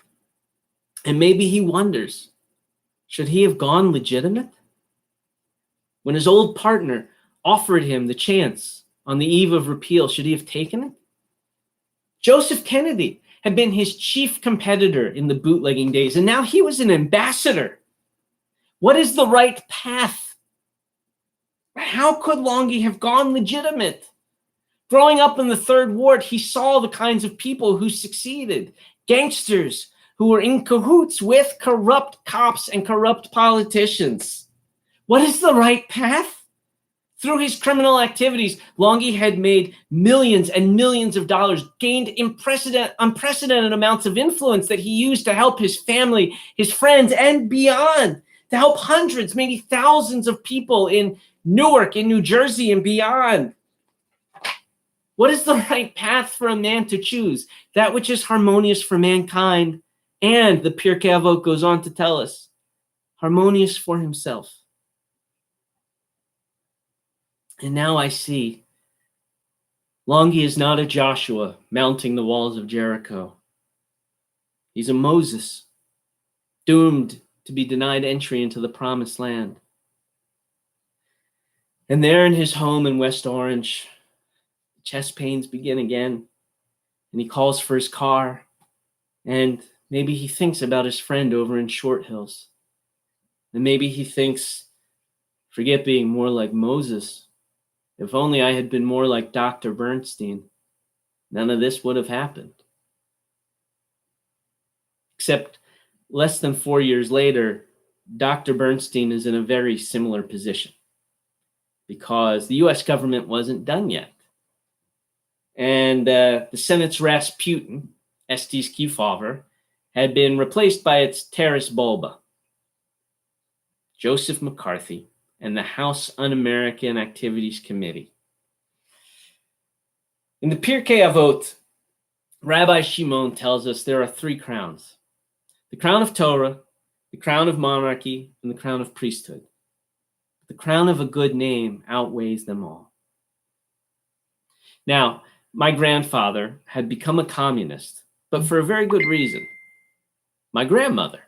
and maybe he wonders, Should he have gone legitimate? When his old partner offered him the chance on the eve of repeal, should he have taken it? Joseph Kennedy had been his chief competitor in the bootlegging days, and now he was an ambassador. What is the right path? How could Longy have gone legitimate? Growing up in the Third Ward, he saw the kinds of people who succeeded. Gangsters who were in cahoots with corrupt cops and corrupt politicians. What is the right path? Through his criminal activities, Longy had made millions and millions of dollars, gained unprecedented amounts of influence that he used to help his family, his friends, and beyond, to help hundreds, maybe thousands of people in Newark, in New Jersey, and beyond. What is the right path for a man to choose? That which is harmonious for mankind, and the Pirkei Avot goes on to tell us, harmonious for himself. And now I see, Longy is not a Joshua mounting the walls of Jericho. He's a Moses, doomed to be denied entry into the promised land. And there in his home in West Orange, chest pains begin again, and he calls for his car, and maybe he thinks about his friend over in Short Hills. And maybe he thinks, forget being more like Moses. If only I had been more like Dr. Bernstein, none of this would have happened. Except less than 4 years later, Dr. Bernstein is in a very similar position because the US government wasn't done yet. And the Senate's Rasputin, Estes Kefauver, had been replaced by its Terrace Bulba, Joseph McCarthy, and the House Un-American Activities Committee. In the Pirkei Avot, Rabbi Shimon tells us there are 3 crowns: the crown of Torah, the crown of monarchy, and the crown of priesthood. The crown of a good name outweighs them all. Now, my grandfather had become a communist, but for a very good reason. My grandmother,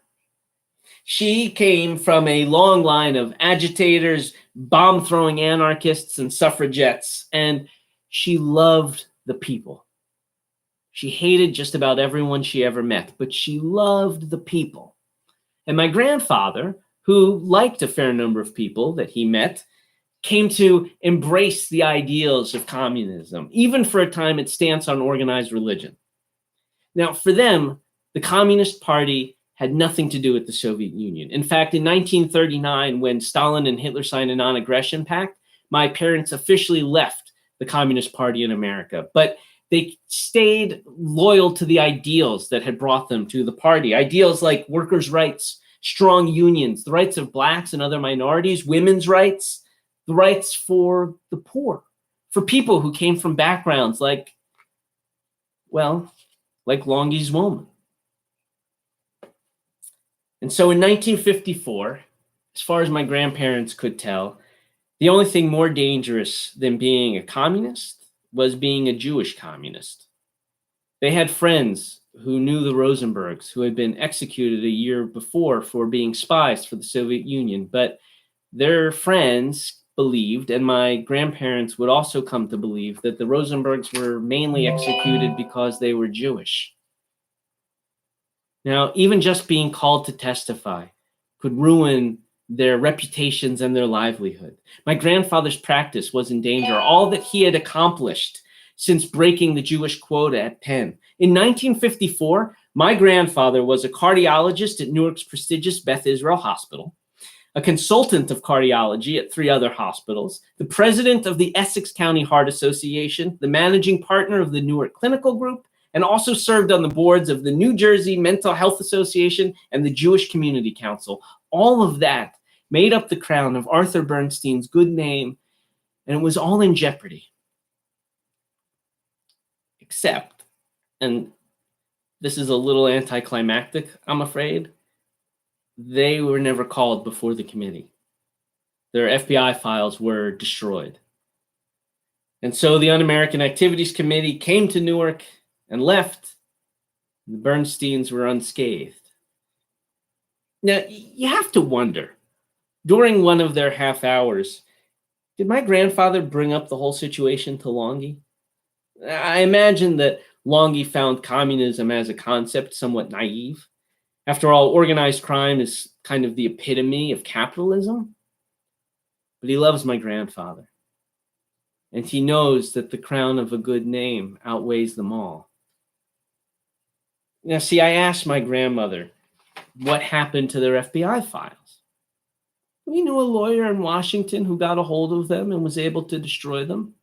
she came from a long line of agitators, bomb-throwing anarchists, and suffragettes, and she loved the people. She hated just about everyone she ever met, but she loved the people. And my grandfather, who liked a fair number of people that he met, came to embrace the ideals of communism, even for a time its stance on organized religion. Now, for them, the Communist Party had nothing to do with the Soviet Union. In fact, in 1939, when Stalin and Hitler signed a non-aggression pact, my parents officially left the Communist Party in America, but they stayed loyal to the ideals that had brought them to the party. Ideals like workers' rights, strong unions, the rights of blacks and other minorities, women's rights, the rights for the poor, for people who came from backgrounds like Longy's woman. And so in 1954, as far as my grandparents could tell, the only thing more dangerous than being a communist was being a Jewish communist. They had friends who knew the Rosenbergs, who had been executed a year before for being spies for the Soviet Union, but their friends believed, and my grandparents would also come to believe, that the Rosenbergs were mainly executed because they were Jewish. Now, even just being called to testify could ruin their reputations and their livelihood. My grandfather's practice was in danger, all that he had accomplished since breaking the Jewish quota at Penn. In 1954, my grandfather was a cardiologist at Newark's prestigious Beth Israel Hospital, a consultant of cardiology at 3 other hospitals, the president of the Essex County Heart Association, the managing partner of the Newark Clinical Group, and also served on the boards of the New Jersey Mental Health Association and the Jewish Community Council. All of that made up the crown of Arthur Bernstein's good name, and it was all in jeopardy. Except, and this is a little anticlimactic, I'm afraid, they were never called before the committee. Their FBI files were destroyed. And so the Un-American Activities Committee came to Newark and left. The Bernsteins were unscathed. Now, you have to wonder, during one of their half hours, did my grandfather bring up the whole situation to Longy? I imagine that Longy found communism as a concept somewhat naive. After all, organized crime is kind of the epitome of capitalism. But he loves my grandfather. And he knows that the crown of a good name outweighs them all. Now, see, I asked my grandmother what happened to their FBI files. We knew a lawyer in Washington who got a hold of them and was able to destroy them.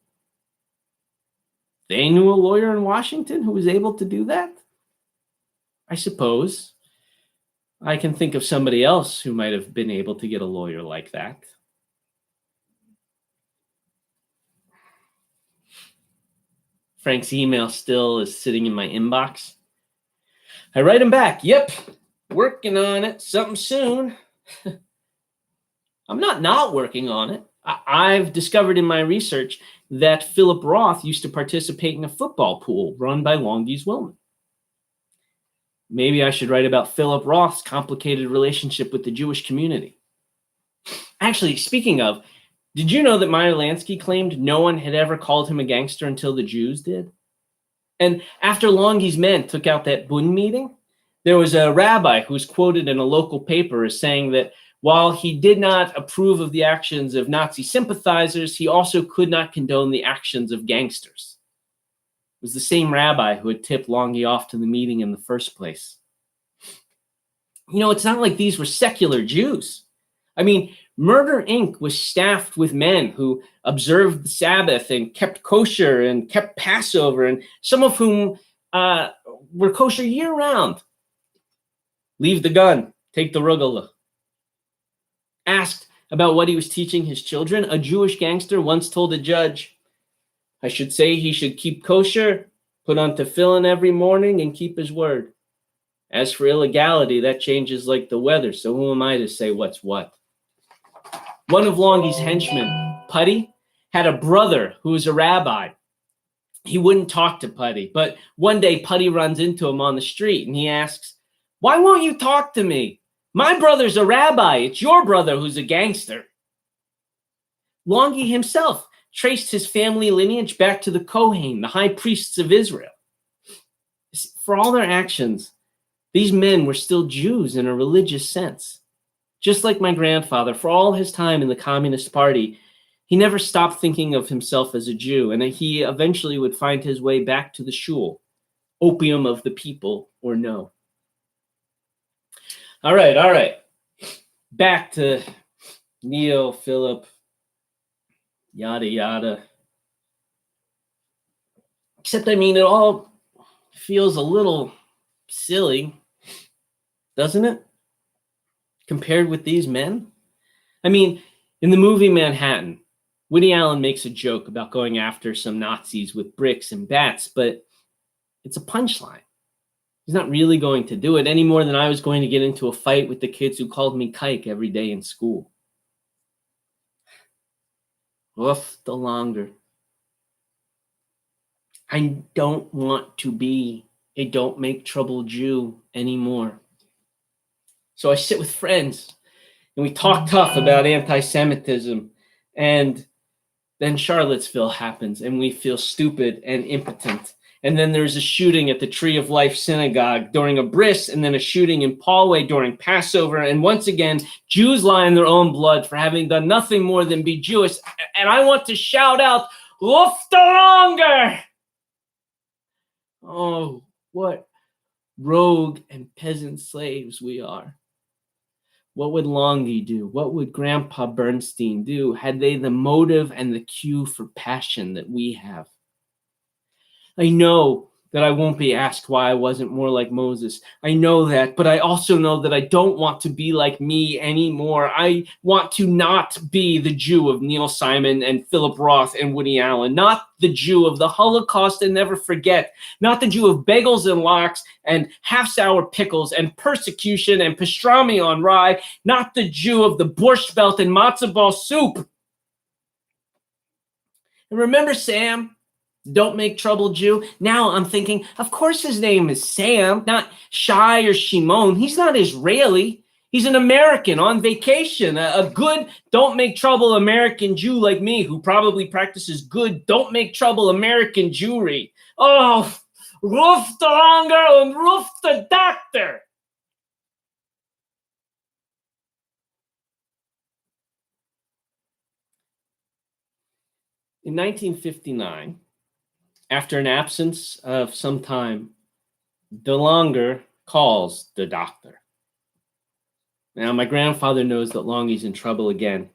They knew a lawyer in Washington who was able to do that? I suppose. I can think of somebody else who might have been able to get a lawyer like that. Frank's email still is sitting in my inbox. I write him back, yep, working on it, something soon. I'm not working on it. I've discovered in my research that Philip Roth used to participate in a football pool run by Longy's Willman. Maybe I should write about Philip Roth's complicated relationship with the Jewish community. Actually, speaking of, did you know that Meyer Lansky claimed no one had ever called him a gangster until the Jews did? And after Longy's men took out that Bund meeting, there was a rabbi who was quoted in a local paper as saying that while he did not approve of the actions of Nazi sympathizers, he also could not condone the actions of gangsters. It was the same rabbi who had tipped Longy off to the meeting in the first place. You know, it's not like these were secular Jews. I mean, Murder Inc. was staffed with men who observed the Sabbath and kept kosher and kept Passover, and some of whom were kosher year-round. Leave the gun, take the rugula. Asked about what he was teaching his children, a Jewish gangster once told a judge, I should say he should keep kosher, put on tefillin every morning, and keep his word. As for illegality, that changes like the weather, so who am I to say what's what? One of Longy's henchmen, Putty, had a brother who was a rabbi. He wouldn't talk to Putty, but one day Putty runs into him on the street and he asks, why won't you talk to me? My brother's a rabbi. It's your brother who's a gangster. Longy himself traced his family lineage back to the Kohen, the high priests of Israel. For all their actions, these men were still Jews in a religious sense. Just like my grandfather, for all his time in the Communist Party, he never stopped thinking of himself as a Jew, and he eventually would find his way back to the shul, opium of the people or no. All right. Back to Neil, Philip, yada, yada. Except, I mean, it all feels a little silly, doesn't it? Compared with these men? I mean, in the movie Manhattan, Woody Allen makes a joke about going after some Nazis with bricks and bats, but it's a punchline. He's not really going to do it any more than I was going to get into a fight with the kids who called me kike every day in school. Oof, the longer. I don't want to be a don't make trouble Jew anymore. So I sit with friends and we talk tough about anti-Semitism, and then Charlottesville happens and we feel stupid and impotent. And then there's a shooting at the Tree of Life Synagogue during a bris, and then a shooting in Poway during Passover. And once again, Jews lie in their own blood for having done nothing more than be Jewish. And I want to shout out, Lufthansa! Oh, what rogue and peasant slaves we are. What would Longy do? What would Grandpa Bernstein do had they the motive and the cue for passion that we have? I know that I won't be asked why I wasn't more like Moses. I know that, but I also know that I don't want to be like me anymore. I want to not be the Jew of Neil Simon and Philip Roth and Woody Allen, not the Jew of the Holocaust and Never Forget, not the Jew of bagels and lox and half-sour pickles and persecution and pastrami on rye, not the Jew of the Borscht Belt and matzo ball soup. And remember Sam? Don't make trouble Jew. Now I'm thinking, of course his name is Sam, not Shai or Shimon. He's not Israeli. He's an American on vacation, a good, don't make trouble American Jew like me, who probably practices good, don't make trouble American Jewry. Oh, ruf the hunger and ruf the doctor. In 1959, after an absence of some time, De Longer calls the doctor. Now, my grandfather knows that Longy's in trouble again.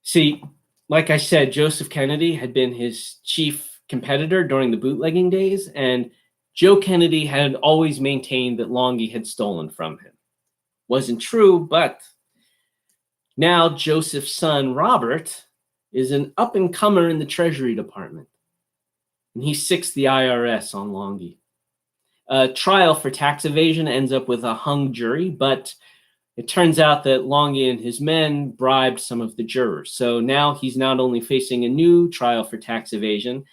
See, like I said, Joseph Kennedy had been his chief competitor during the bootlegging days, and Joe Kennedy had always maintained that Longy had stolen from him. Wasn't true, but now Joseph's son, Robert, is an up-and-comer in the Treasury Department, and he sicks the IRS on Longy. A trial for tax evasion ends up with a hung jury, but it turns out that Longy and his men bribed some of the jurors. So now he's not only facing a new trial for tax evasion,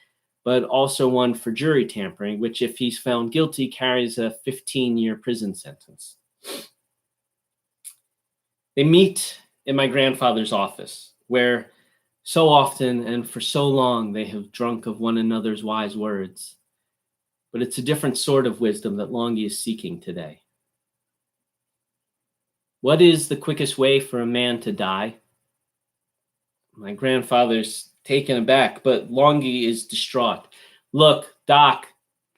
but also one for jury tampering, which, if he's found guilty, carries a 15-year prison sentence. They meet in my grandfather's office, where so often and for so long they have drunk of one another's wise words. But it's a different sort of wisdom that Longy is seeking today. What is the quickest way for a man to die? My grandfather's taken aback, but Longy is distraught. Look, Doc,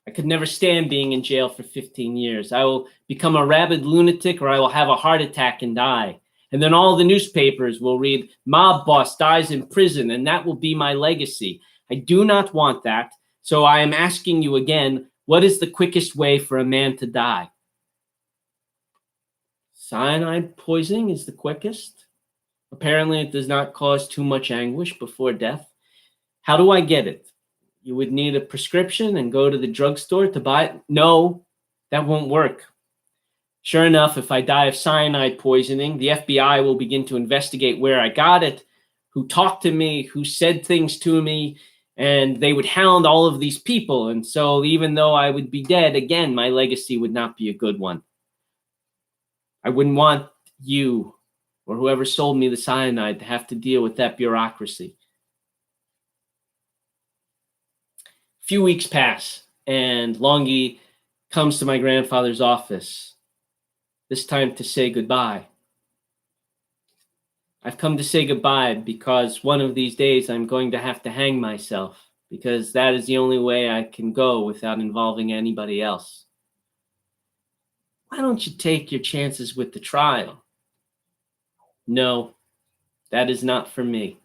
I could never stand being in jail for 15 years. I will become a rabid lunatic, or I will have a heart attack and die. And then all the newspapers will read, "Mob boss dies in prison," and that will be my legacy. I do not want that. So I am asking you again, what is the quickest way for a man to die? Cyanide poisoning is the quickest. Apparently, it does not cause too much anguish before death. How do I get it? You would need a prescription and go to the drugstore to buy it? No, that won't work. Sure enough, if I die of cyanide poisoning, the FBI will begin to investigate where I got it, who talked to me, who said things to me, and they would hound all of these people. And so even though I would be dead, again, my legacy would not be a good one. I wouldn't want you or whoever sold me the cyanide to have to deal with that bureaucracy. A few weeks pass, and Longy comes to my grandfather's office, this time to say goodbye. I've come to say goodbye because one of these days I'm going to have to hang myself, because that is the only way I can go without involving anybody else. Why don't you take your chances with the trial? No, that is not for me.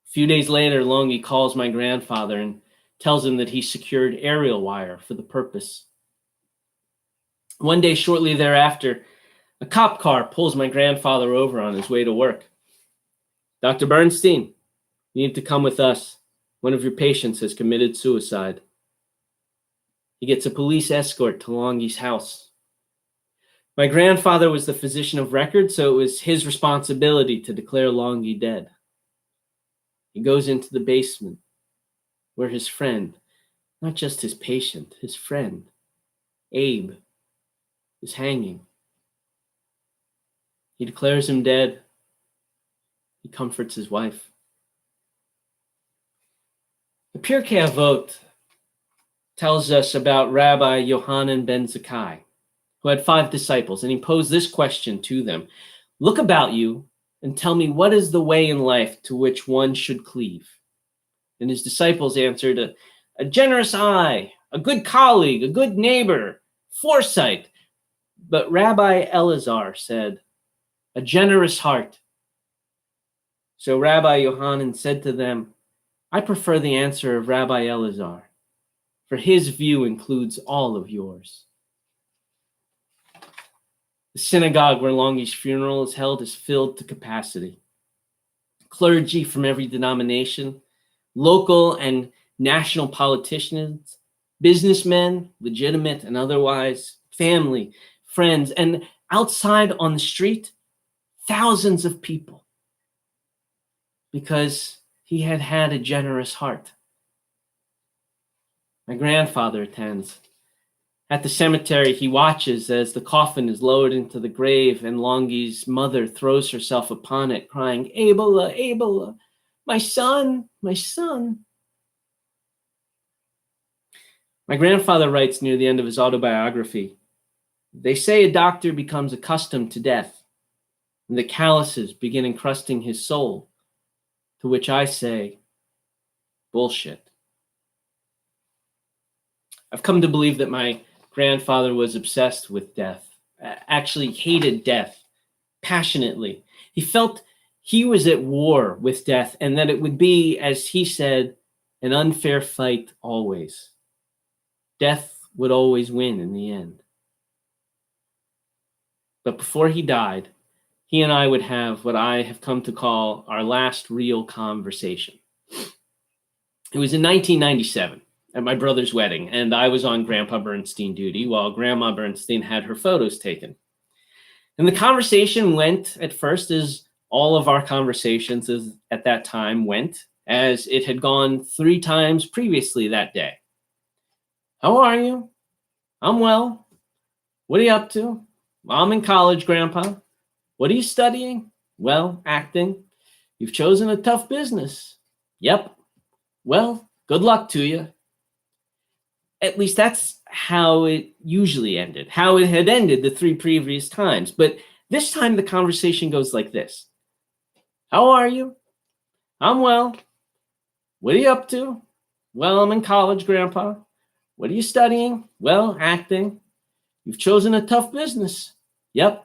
A few days later, Longy calls my grandfather and tells him that he secured Ariel wire for the purpose. One day shortly thereafter, a cop car pulls my grandfather over on his way to work. "Dr. Bernstein, you need to come with us. One of your patients has committed suicide." He gets a police escort to Longy's house. My grandfather was the physician of record, so it was his responsibility to declare Longy dead. He goes into the basement where his friend, not just his patient, his friend, Abe, is hanging. He declares him dead. He comforts his wife. The Pirkei Avot tells us about Rabbi Yohanan ben Zakkai, who had 5 disciples, and he posed this question to them: "Look about you and tell me, what is the way in life to which one should cleave?" And his disciples answered, a generous eye, a good colleague, a good neighbor, foresight. But Rabbi Elazar said, "A generous heart." So Rabbi Yohanan said to them, "I prefer the answer of Rabbi Elazar, for his view includes all of yours." The synagogue where Longy's funeral is held is filled to capacity. Clergy from every denomination, local and national politicians, businessmen, legitimate and otherwise, family, friends, and outside on the street, thousands of people, because he had had a generous heart. My grandfather attends. At the cemetery, he watches as the coffin is lowered into the grave and Longi's mother throws herself upon it, crying, "Abela, Abela, my son, my son." My grandfather writes near the end of his autobiography, "They say a doctor becomes accustomed to death, and the calluses begin encrusting his soul, to which I say, bullshit." I've come to believe that my grandfather was obsessed with death, actually hated death passionately. He felt he was at war with death and that it would be, as he said, an unfair fight always. Death would always win in the end. But before he died, he and I would have what I have come to call our last real conversation. It was in 1997. At my brother's wedding, and I was on Grandpa Bernstein duty while Grandma Bernstein had her photos taken. And the conversation went at first as all of our conversations at that time went, as it had gone 3 times previously that day. "How are you?" "I'm well." "What are you up to?" "Well, I'm in college, Grandpa." "What are you studying?" "Well, acting." "You've chosen a tough business." "Yep." "Well, good luck to you." At least that's how it usually ended, how it had ended the 3 previous times. But this time the conversation goes like this. "How are you?" "I'm well." "What are you up to?" "Well, I'm in college, Grandpa." "What are you studying?" "Well, acting." "You've chosen a tough business." "Yep."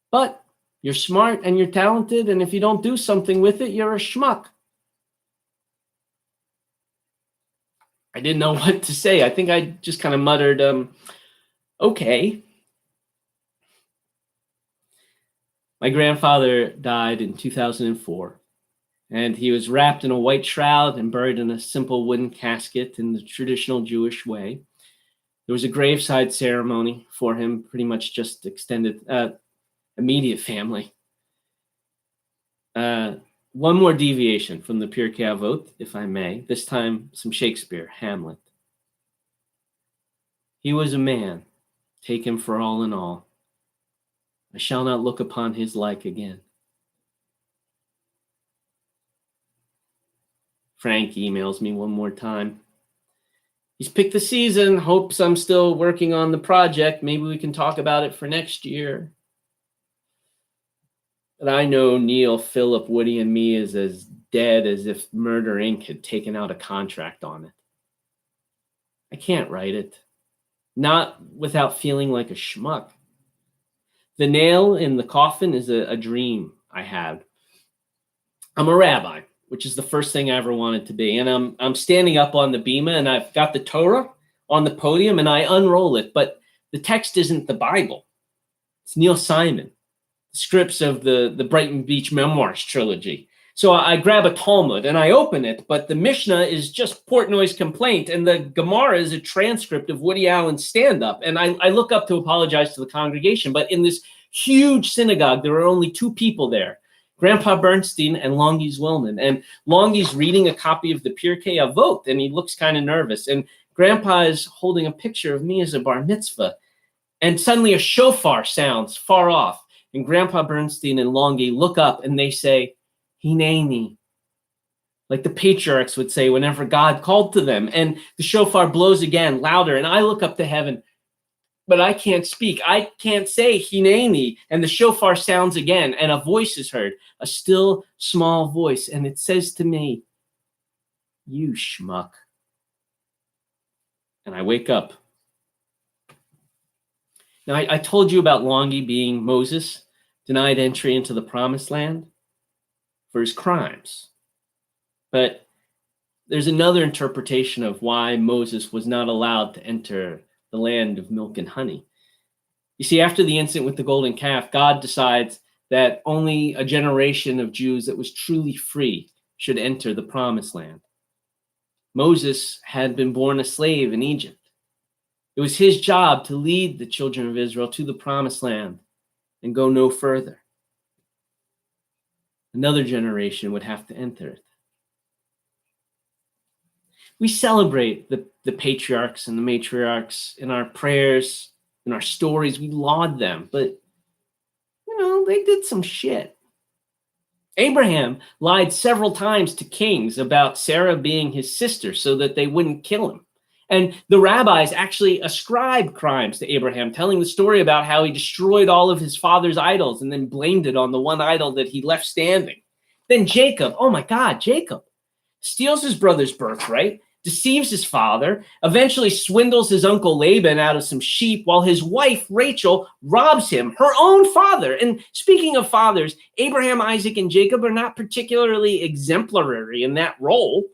"But you're smart and you're talented, and if you don't do something with it, you're a schmuck." I didn't know what to say. I think I just kind of muttered, okay. My grandfather died in 2004, and he was wrapped in a white shroud and buried in a simple wooden casket in the traditional Jewish way. There was a graveside ceremony for him, pretty much just extended, immediate family. One more deviation from the Pirkei Avot, if I may, this time some Shakespeare, Hamlet. "He was a man, take him for all in all. I shall not look upon his like again." Frank emails me one more time. He's picked the season, hopes I'm still working on the project. Maybe we can talk about it for next year. But I know Neil, Philip, Woody, and me is as dead as if Murder Inc. had taken out a contract on it. I can't write it. Not without feeling like a schmuck. The nail in the coffin is a dream I had. I'm a rabbi, which is the first thing I ever wanted to be. And I'm standing up on the bima, and I've got the Torah on the podium, and I unroll it. But the text isn't the Bible. It's Neil Simon, scripts of the Brighton Beach Memoirs trilogy. So I grab a Talmud and I open it, but the Mishnah is just Portnoy's complaint, and the Gemara is a transcript of Woody Allen's stand-up. And I look up to apologize to the congregation, but in this huge synagogue, there are only 2 people there, Grandpa Bernstein and Longi Zwillman. And Longi's reading a copy of the Pirkei Avot, and he looks kind of nervous. And Grandpa is holding a picture of me as a bar mitzvah. And suddenly a shofar sounds far off. And Grandpa Bernstein and Longi look up and they say, "Hineni," like the patriarchs would say whenever God called to them. And the shofar blows again, louder. And I look up to heaven, but I can't speak. I can't say Hineni. And the shofar sounds again, and a voice is heard, a still, small voice. And it says to me, "You schmuck." And I wake up. Now, I told you about Longi being Moses, denied entry into the promised land for his crimes. But there's another interpretation of why Moses was not allowed to enter the land of milk and honey. You see, after the incident with the golden calf, God decides that only a generation of Jews that was truly free should enter the promised land. Moses had been born a slave in Egypt. It was his job to lead the children of Israel to the promised land and go no further. Another generation would have to enter it. We celebrate the patriarchs and the matriarchs in our prayers, in our stories. We laud them, but they did some shit. Abraham lied several times to kings about Sarah being his sister so that they wouldn't kill him. And the rabbis actually ascribe crimes to Abraham, telling the story about how he destroyed all of his father's idols and then blamed it on the one idol that he left standing. Then Jacob, oh my God, Jacob, steals his brother's birthright, deceives his father, eventually swindles his uncle Laban out of some sheep, while his wife Rachel robs him, her own father. And speaking of fathers, Abraham, Isaac, and Jacob are not particularly exemplary in that role.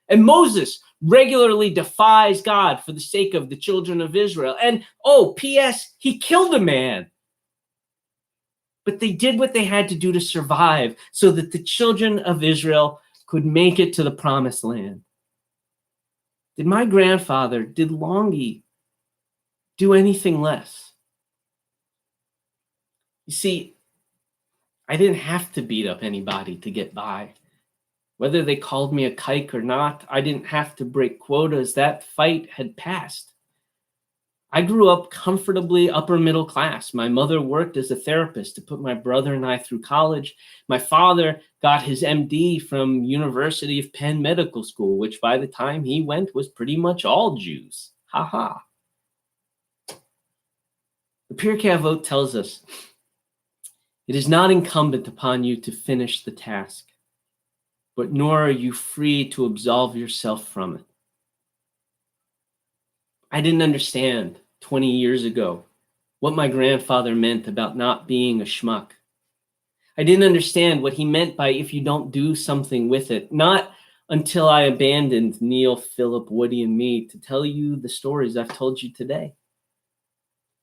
And Moses regularly defies God for the sake of the children of Israel. And P.S., he killed a man. But they did what they had to do to survive so that the children of Israel could make it to the promised land. Did my grandfather, did Longy, do anything less? You see, I didn't have to beat up anybody to get by. Whether they called me a kike or not, I didn't have to break quotas. That fight had passed. I grew up comfortably upper middle class. My mother worked as a therapist to put my brother and I through college. My father got his MD from University of Penn Medical School, which by the time he went was pretty much all Jews. Ha ha. The Pirkei Avot tells us, it is not incumbent upon you to finish the task, but nor are you free to absolve yourself from it. I didn't understand 20 years ago what my grandfather meant about not being a schmuck. I didn't understand what he meant by if you don't do something with it, not until I abandoned Neil, Philip, Woody, and me to tell you the stories I've told you today.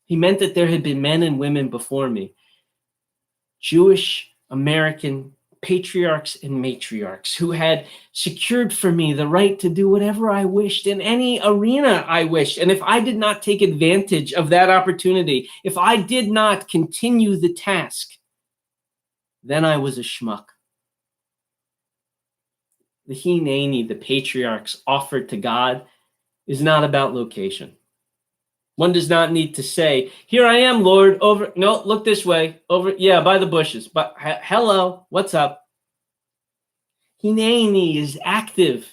He meant that there had been men and women before me, Jewish, American, patriarchs and matriarchs who had secured for me the right to do whatever I wished in any arena I wished. And if I did not take advantage of that opportunity, if I did not continue the task, then I was a schmuck. The Hineni the patriarchs offered to God is not about location. One does not need to say, here I am, Lord, over, no, look this way, over, yeah, by the bushes, but hello, what's up? Hineni is active.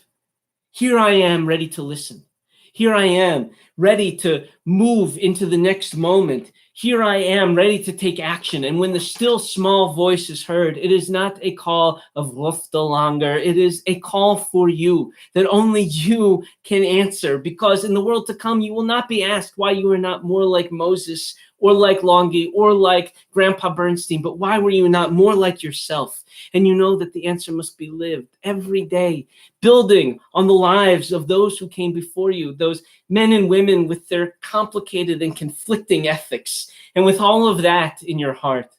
Here I am, ready to listen. Here I am, ready to move into the next moment. Here I am, ready to take action. And when the still small voice is heard, it is not a call of Luftalanger. It is a call for you that only you can answer. Because in the world to come, you will not be asked why you are not more like Moses or like Longy or like Grandpa Bernstein, but why were you not more like yourself? And you know that the answer must be lived every day, building on the lives of those who came before you, those men and women with their complicated and conflicting ethics. And with all of that in your heart,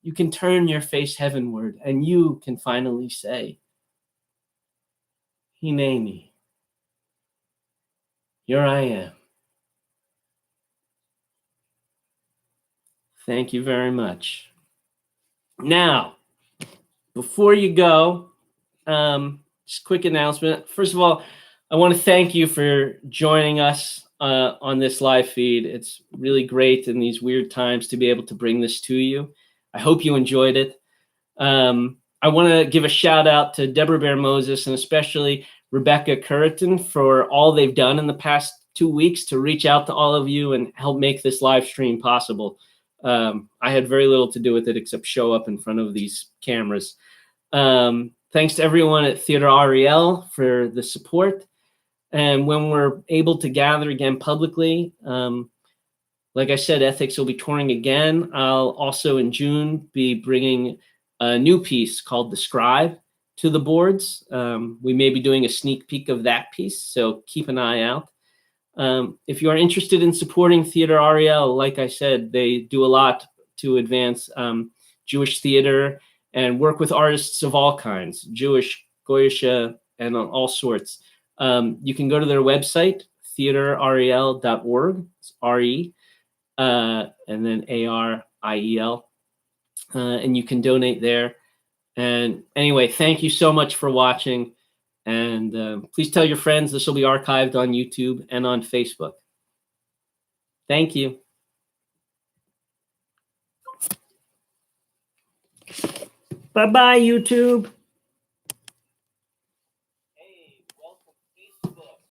you can turn your face heavenward and you can finally say, Hineni, here I am. Thank you very much. Now, before you go, just a quick announcement. First of all, I want to thank you for joining us on this live feed. It's really great in these weird times to be able to bring this to you. I hope you enjoyed it. I want to give a shout out to Deborah, Baer, Mozes, and especially Rebecca Curriton for all they've done in the past 2 weeks to reach out to all of you and help make this live stream possible. I had very little to do with it except show up in front of these cameras. Thanks to everyone at Theater Ariel for the support. And when we're able to gather again publicly, like I said, Ethics will be touring again. I'll also in June be bringing a new piece called The Scribe to the boards. We may be doing a sneak peek of that piece, so keep an eye out. If you are interested in supporting Theater Ariel, like I said, they do a lot to advance Jewish theater and work with artists of all kinds, Jewish, Goyish, and all sorts. You can go to their website, theaterariel.org, it's R-E, and then A-R-I-E-L, and you can donate there. And anyway, thank you so much for watching, And please tell your friends. This will be archived on YouTube and on Facebook. Thank you. Bye-bye, YouTube.